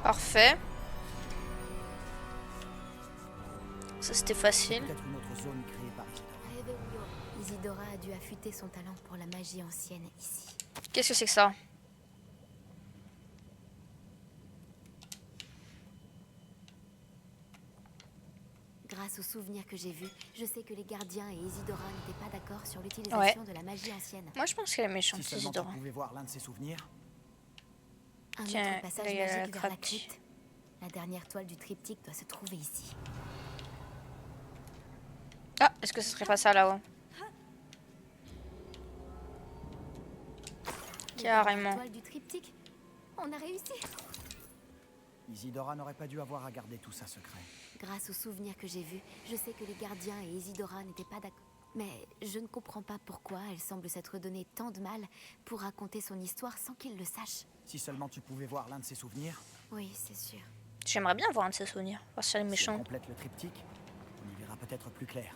Parfait. Ça c'était facile. Peut-être une autre zone créée par Isidora. Revelio. Isidora a dû affûter son talent pour la magie ancienne ici. Qu'est-ce que c'est que ça? Grâce aux souvenirs que j'ai vus, je sais que les gardiens et Isidora n'étaient pas d'accord sur l'utilisation de la magie ancienne. Moi je pense qu'elle est méchante, Si seulement tu Isidora. pouvais voir l'un de ses souvenirs. Un Tiens, autre passage là, il y a la magique vers la crypte. crypte. La dernière toile du triptyque doit se trouver ici. Ah, est-ce que ce serait pas ça là-haut? La Carrément. dernière toile du triptyque. On a réussi. Isidora n'aurait pas dû avoir à garder tout ça secret. Grâce aux souvenirs que j'ai vus, je sais que les gardiens et Isidora n'étaient pas d'accord. Mais je ne comprends pas pourquoi elle semble s'être donné tant de mal pour raconter son histoire sans qu'il le sache. Si seulement tu pouvais voir l'un de ses souvenirs. Oui, c'est sûr. J'aimerais bien voir un de ses souvenirs, voir si elle est Si elle méchante. complète le triptyque, on y verra peut-être plus clair.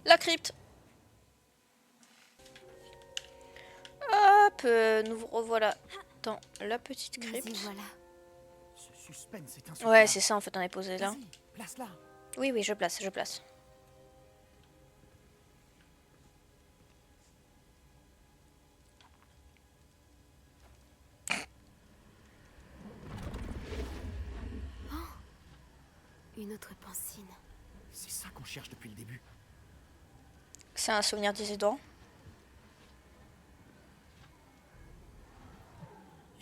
La crypte. Hop, nous revoilà dans la petite Nous y crypte. voilà. Ce suspense est insoutenable. Ouais, c'est ça en fait, on est posé là. Vas-y, place-la. Oui, oui, je place, je place. Une autre pancine. C'est ça qu'on cherche depuis le début. C'est un souvenir d'Isidore.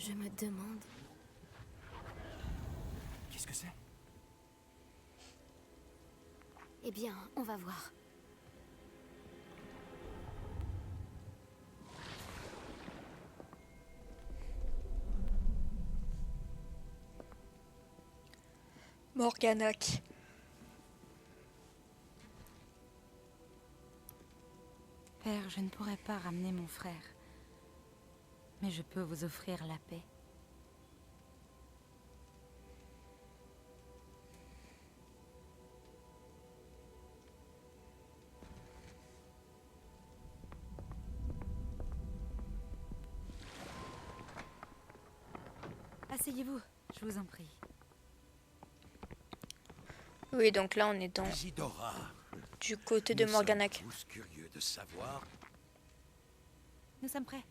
Je me demande... Qu'est-ce que c'est? Eh bien, on va voir. Morganac. Père, je ne pourrai pas ramener mon frère. Mais je peux vous offrir la paix. Asseyez-vous, je vous en prie. Oui, donc là, on est dans Isidora, du côté de nous Morganac. sommes tous curieux de savoir. Nous sommes prêts.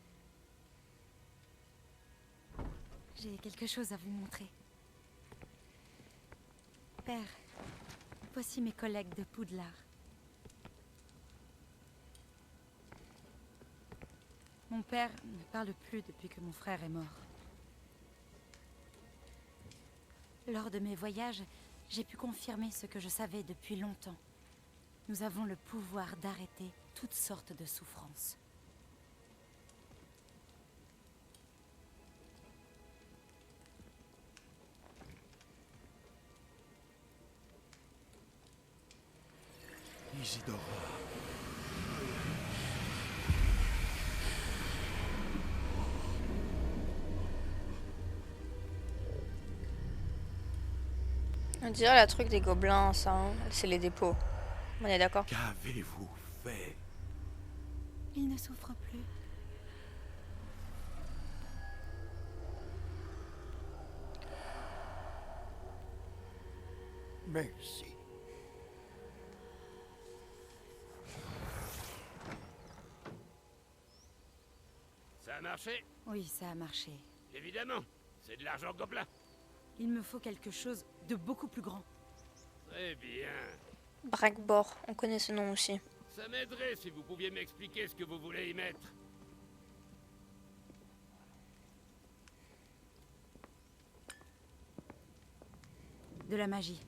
J'ai quelque chose à vous montrer. Père, voici mes collègues de Poudlard. Mon père ne parle plus depuis que mon frère est mort. Lors de mes voyages, j'ai pu confirmer ce que je savais depuis longtemps. Nous avons le pouvoir d'arrêter toutes sortes de souffrances. Isidora, On dirait la truc des gobelins, ça, hein. C'est les dépôts. On est d'accord? qu'avez-vous fait? Il ne souffre plus. Merci. Ça a marché? Oui, ça a marché. Évidemment. C'est de l'argent gobelin. Il me faut quelque chose de beaucoup plus grand. Très bien. Brackbor, on connaît ce nom aussi. Ça m'aiderait si vous pouviez m'expliquer ce que vous voulez y mettre. De la magie.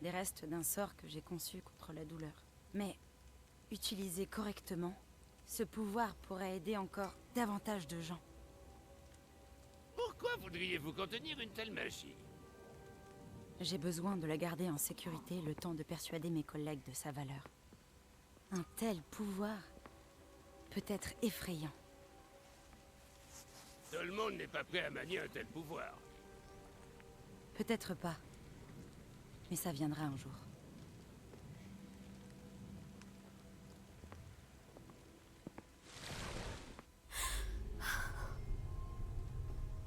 Des restes d'un sort que j'ai conçu contre la douleur. Mais, utilisé correctement, ce pouvoir pourrait aider encore davantage de gens. Pourquoi voudriez-vous contenir une telle magie? J'ai besoin de la garder en sécurité le temps de persuader mes collègues de sa valeur. Un tel pouvoir peut être effrayant. Tout le monde n'est pas prêt à manier un tel pouvoir. Peut-être pas. Mais ça viendra un jour.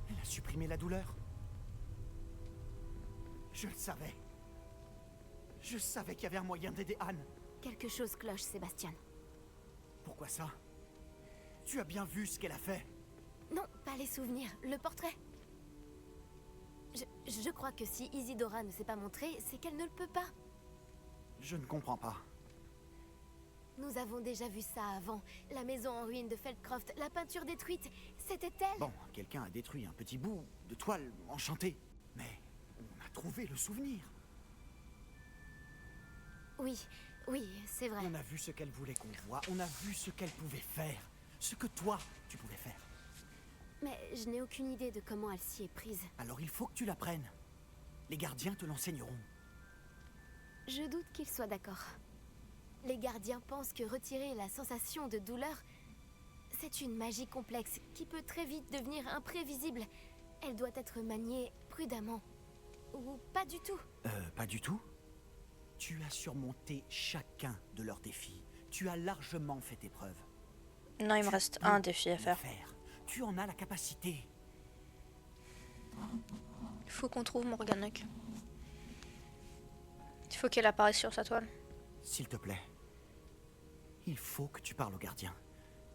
Elle a supprimé la douleur. Je le savais. Je savais qu'il y avait un moyen d'aider Anne. Quelque chose cloche, Sébastien. Pourquoi ça? Tu as bien vu ce qu'elle a fait. Non, pas les souvenirs, le portrait. Je crois que si Isidora ne s'est pas montrée, c'est qu'elle ne le peut pas. Je ne comprends pas. Nous avons déjà vu ça avant. La maison en ruine de Feldcroft, la peinture détruite, c'était elle. Bon, quelqu'un a détruit un petit bout de toile enchantée. Mais on a trouvé le souvenir. Oui, oui, c'est vrai. On a vu ce qu'elle voulait qu'on voit. On a vu ce qu'elle pouvait faire. Ce que toi, tu pouvais faire. Mais je n'ai aucune idée de comment elle s'y est prise. Alors il faut que tu l'apprennes. Les gardiens te l'enseigneront. Je doute qu'ils soient d'accord. Les gardiens pensent que retirer la sensation de douleur, c'est une magie complexe qui peut très vite devenir imprévisible. Elle doit être maniée prudemment. Ou pas du tout. Pas du tout? Tu as surmonté chacun de leurs défis. Tu as largement fait tes preuves. Non, il me Tu reste peux un défi à le faire. Tu en as la capacité. Il faut qu'on trouve Morganac. Il faut qu'elle apparaisse sur sa toile. S'il te plaît. Il faut que tu parles aux gardiens.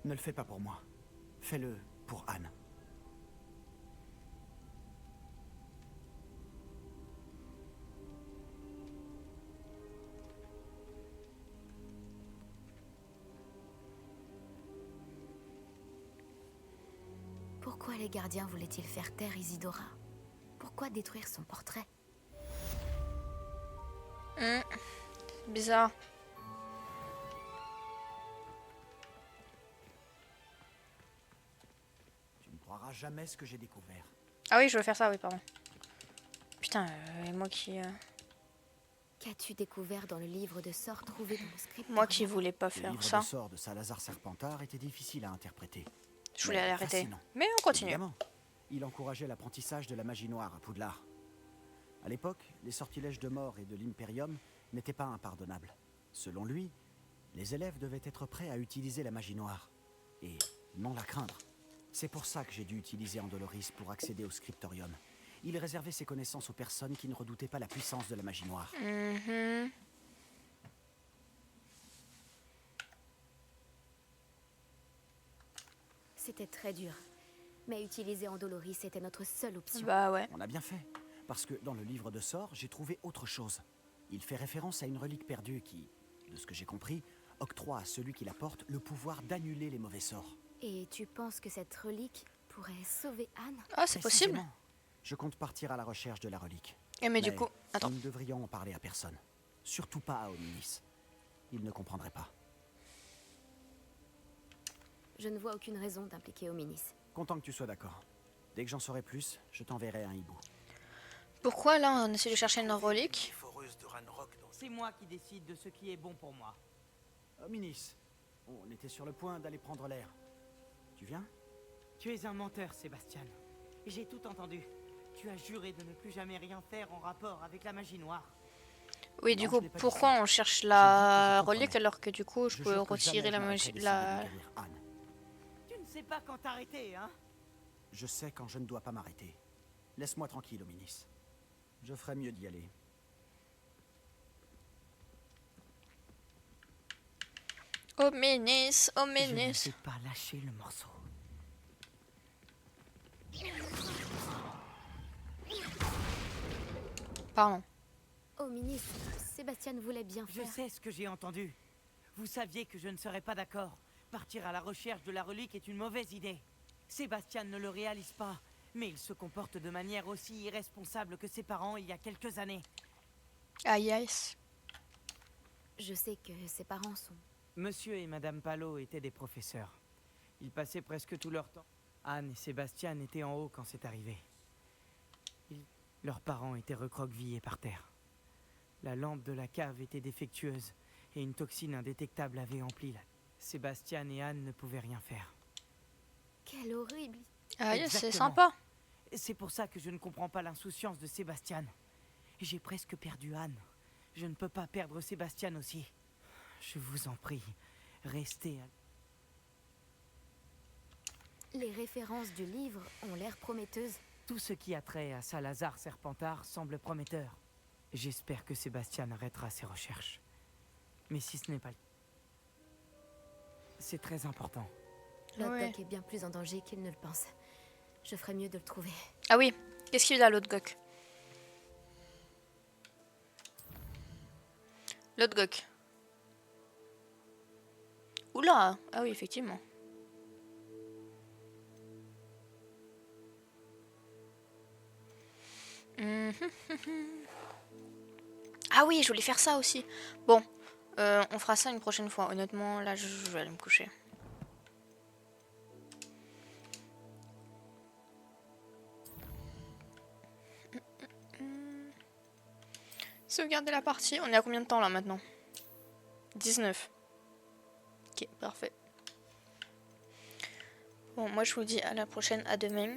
Ne le fais pas pour moi. Fais-le pour Anne. Pourquoi les gardiens voulaient-ils faire taire Isidora? Pourquoi détruire son portrait? Bizarre. Tu ne croiras jamais ce que j'ai découvert. Ah oui, je veux faire ça, oui, pardon. Putain, et moi qui... Qu'as-tu découvert dans le livre de sorts trouvé dans le script? Moi qui voulais pas Le faire livre ça. de sorts de Salazar Serpentard était difficile à interpréter. Je voulais Mais l'arrêter. fascinant. Mais on continue. Évidemment, il encourageait l'apprentissage de la magie noire à Poudlard. À l'époque, les sortilèges de mort et de l'Imperium n'étaient pas impardonnables. Selon lui, les élèves devaient être prêts à utiliser la magie noire, et non la craindre. C'est pour ça que j'ai dû utiliser Andoloris pour accéder au scriptorium. Il réservait ses connaissances aux personnes qui ne redoutaient pas la puissance de la magie noire. C'était très dur. Mais utiliser Andoloris était notre seule option. Bah ouais. On a bien fait, parce que dans le livre de sorts, j'ai trouvé autre chose. Il fait référence à une relique perdue qui, de ce que j'ai compris, octroie à celui qui la porte le pouvoir d'annuler les mauvais sorts. Et tu penses que cette relique pourrait sauver Anne? Ah, c'est possible. Précisément. Je compte partir à la recherche de la relique. Et mais du coup... Attends. Nous ne devrions en parler à personne. Surtout pas à Hominis. Il ne comprendrait pas. Je ne vois aucune raison d'impliquer Hominis. Content que tu sois d'accord. Dès que j'en saurai plus, je t'enverrai un hibou. Pourquoi là on essaie de chercher une relique? Foreuse de Ranrock dans C'est moi qui décide de ce qui est bon pour moi. Hominis, on était sur le point d'aller prendre l'air. Tu viens? Tu es un menteur, Sébastien. J'ai tout entendu. Tu as juré de ne plus jamais rien faire en rapport avec la magie noire. Oui, du Non, coup, je n'ai pas dit pourquoi ça. on cherche J'ai la dit que je relique comprenais. alors que du coup je peux jure que retirer jamais la je magie... m'arrêterai d'essayer La... de guérir Anne. Tu ne sais pas quand t'arrêter, hein? Je sais quand je ne dois pas m'arrêter. Laisse-moi tranquille, Hominis. Je ferais mieux d'y aller. Hominis, Je ne Hominis. sais pas lâcher le morceau. Pardon. Hominis, Sébastien voulait bien Je faire. sais ce que j'ai entendu. Vous saviez que je ne serais pas d'accord. Partir à la recherche de la relique est une mauvaise idée. Sébastien ne le réalise pas, mais il se comporte de manière aussi irresponsable que ses parents il y a quelques années. Ah yes. Je sais que ses parents sont... Monsieur et Madame Palot étaient des professeurs. Ils passaient presque tout leur temps. Anne et Sébastien étaient en haut quand c'est arrivé. Leurs parents étaient recroquevillés par terre. La lampe de la cave était défectueuse et une toxine indétectable avait empli la... Sébastien et Anne ne pouvaient rien faire. Quel horrible... Ah yes, c'est Exactement. sympa. C'est pour ça que je ne comprends pas l'insouciance de Sébastien. J'ai presque perdu Anne. Je ne peux pas perdre Sébastien aussi. Je vous en prie, restez à... Les références du livre ont l'air prometteuses. Tout ce qui a trait à Salazar Serpentard semble prometteur. J'espère que Sébastien arrêtera ses recherches. Mais si ce n'est pas le... C'est très important. Lodgok est bien plus en danger qu'il ne le pense. Je ferais mieux de le trouver. Ah oui, qu'est-ce qu'il a l'autre Gok? L'autre Gok. Oula, ah oui, effectivement. Ah oui, je voulais faire ça aussi. Bon, on fera ça une prochaine fois. Honnêtement, là, je vais aller me coucher. Sauvegarder la partie. On est à combien de temps là maintenant? 19. Ok, parfait. Bon, moi je vous dis à la prochaine, à demain.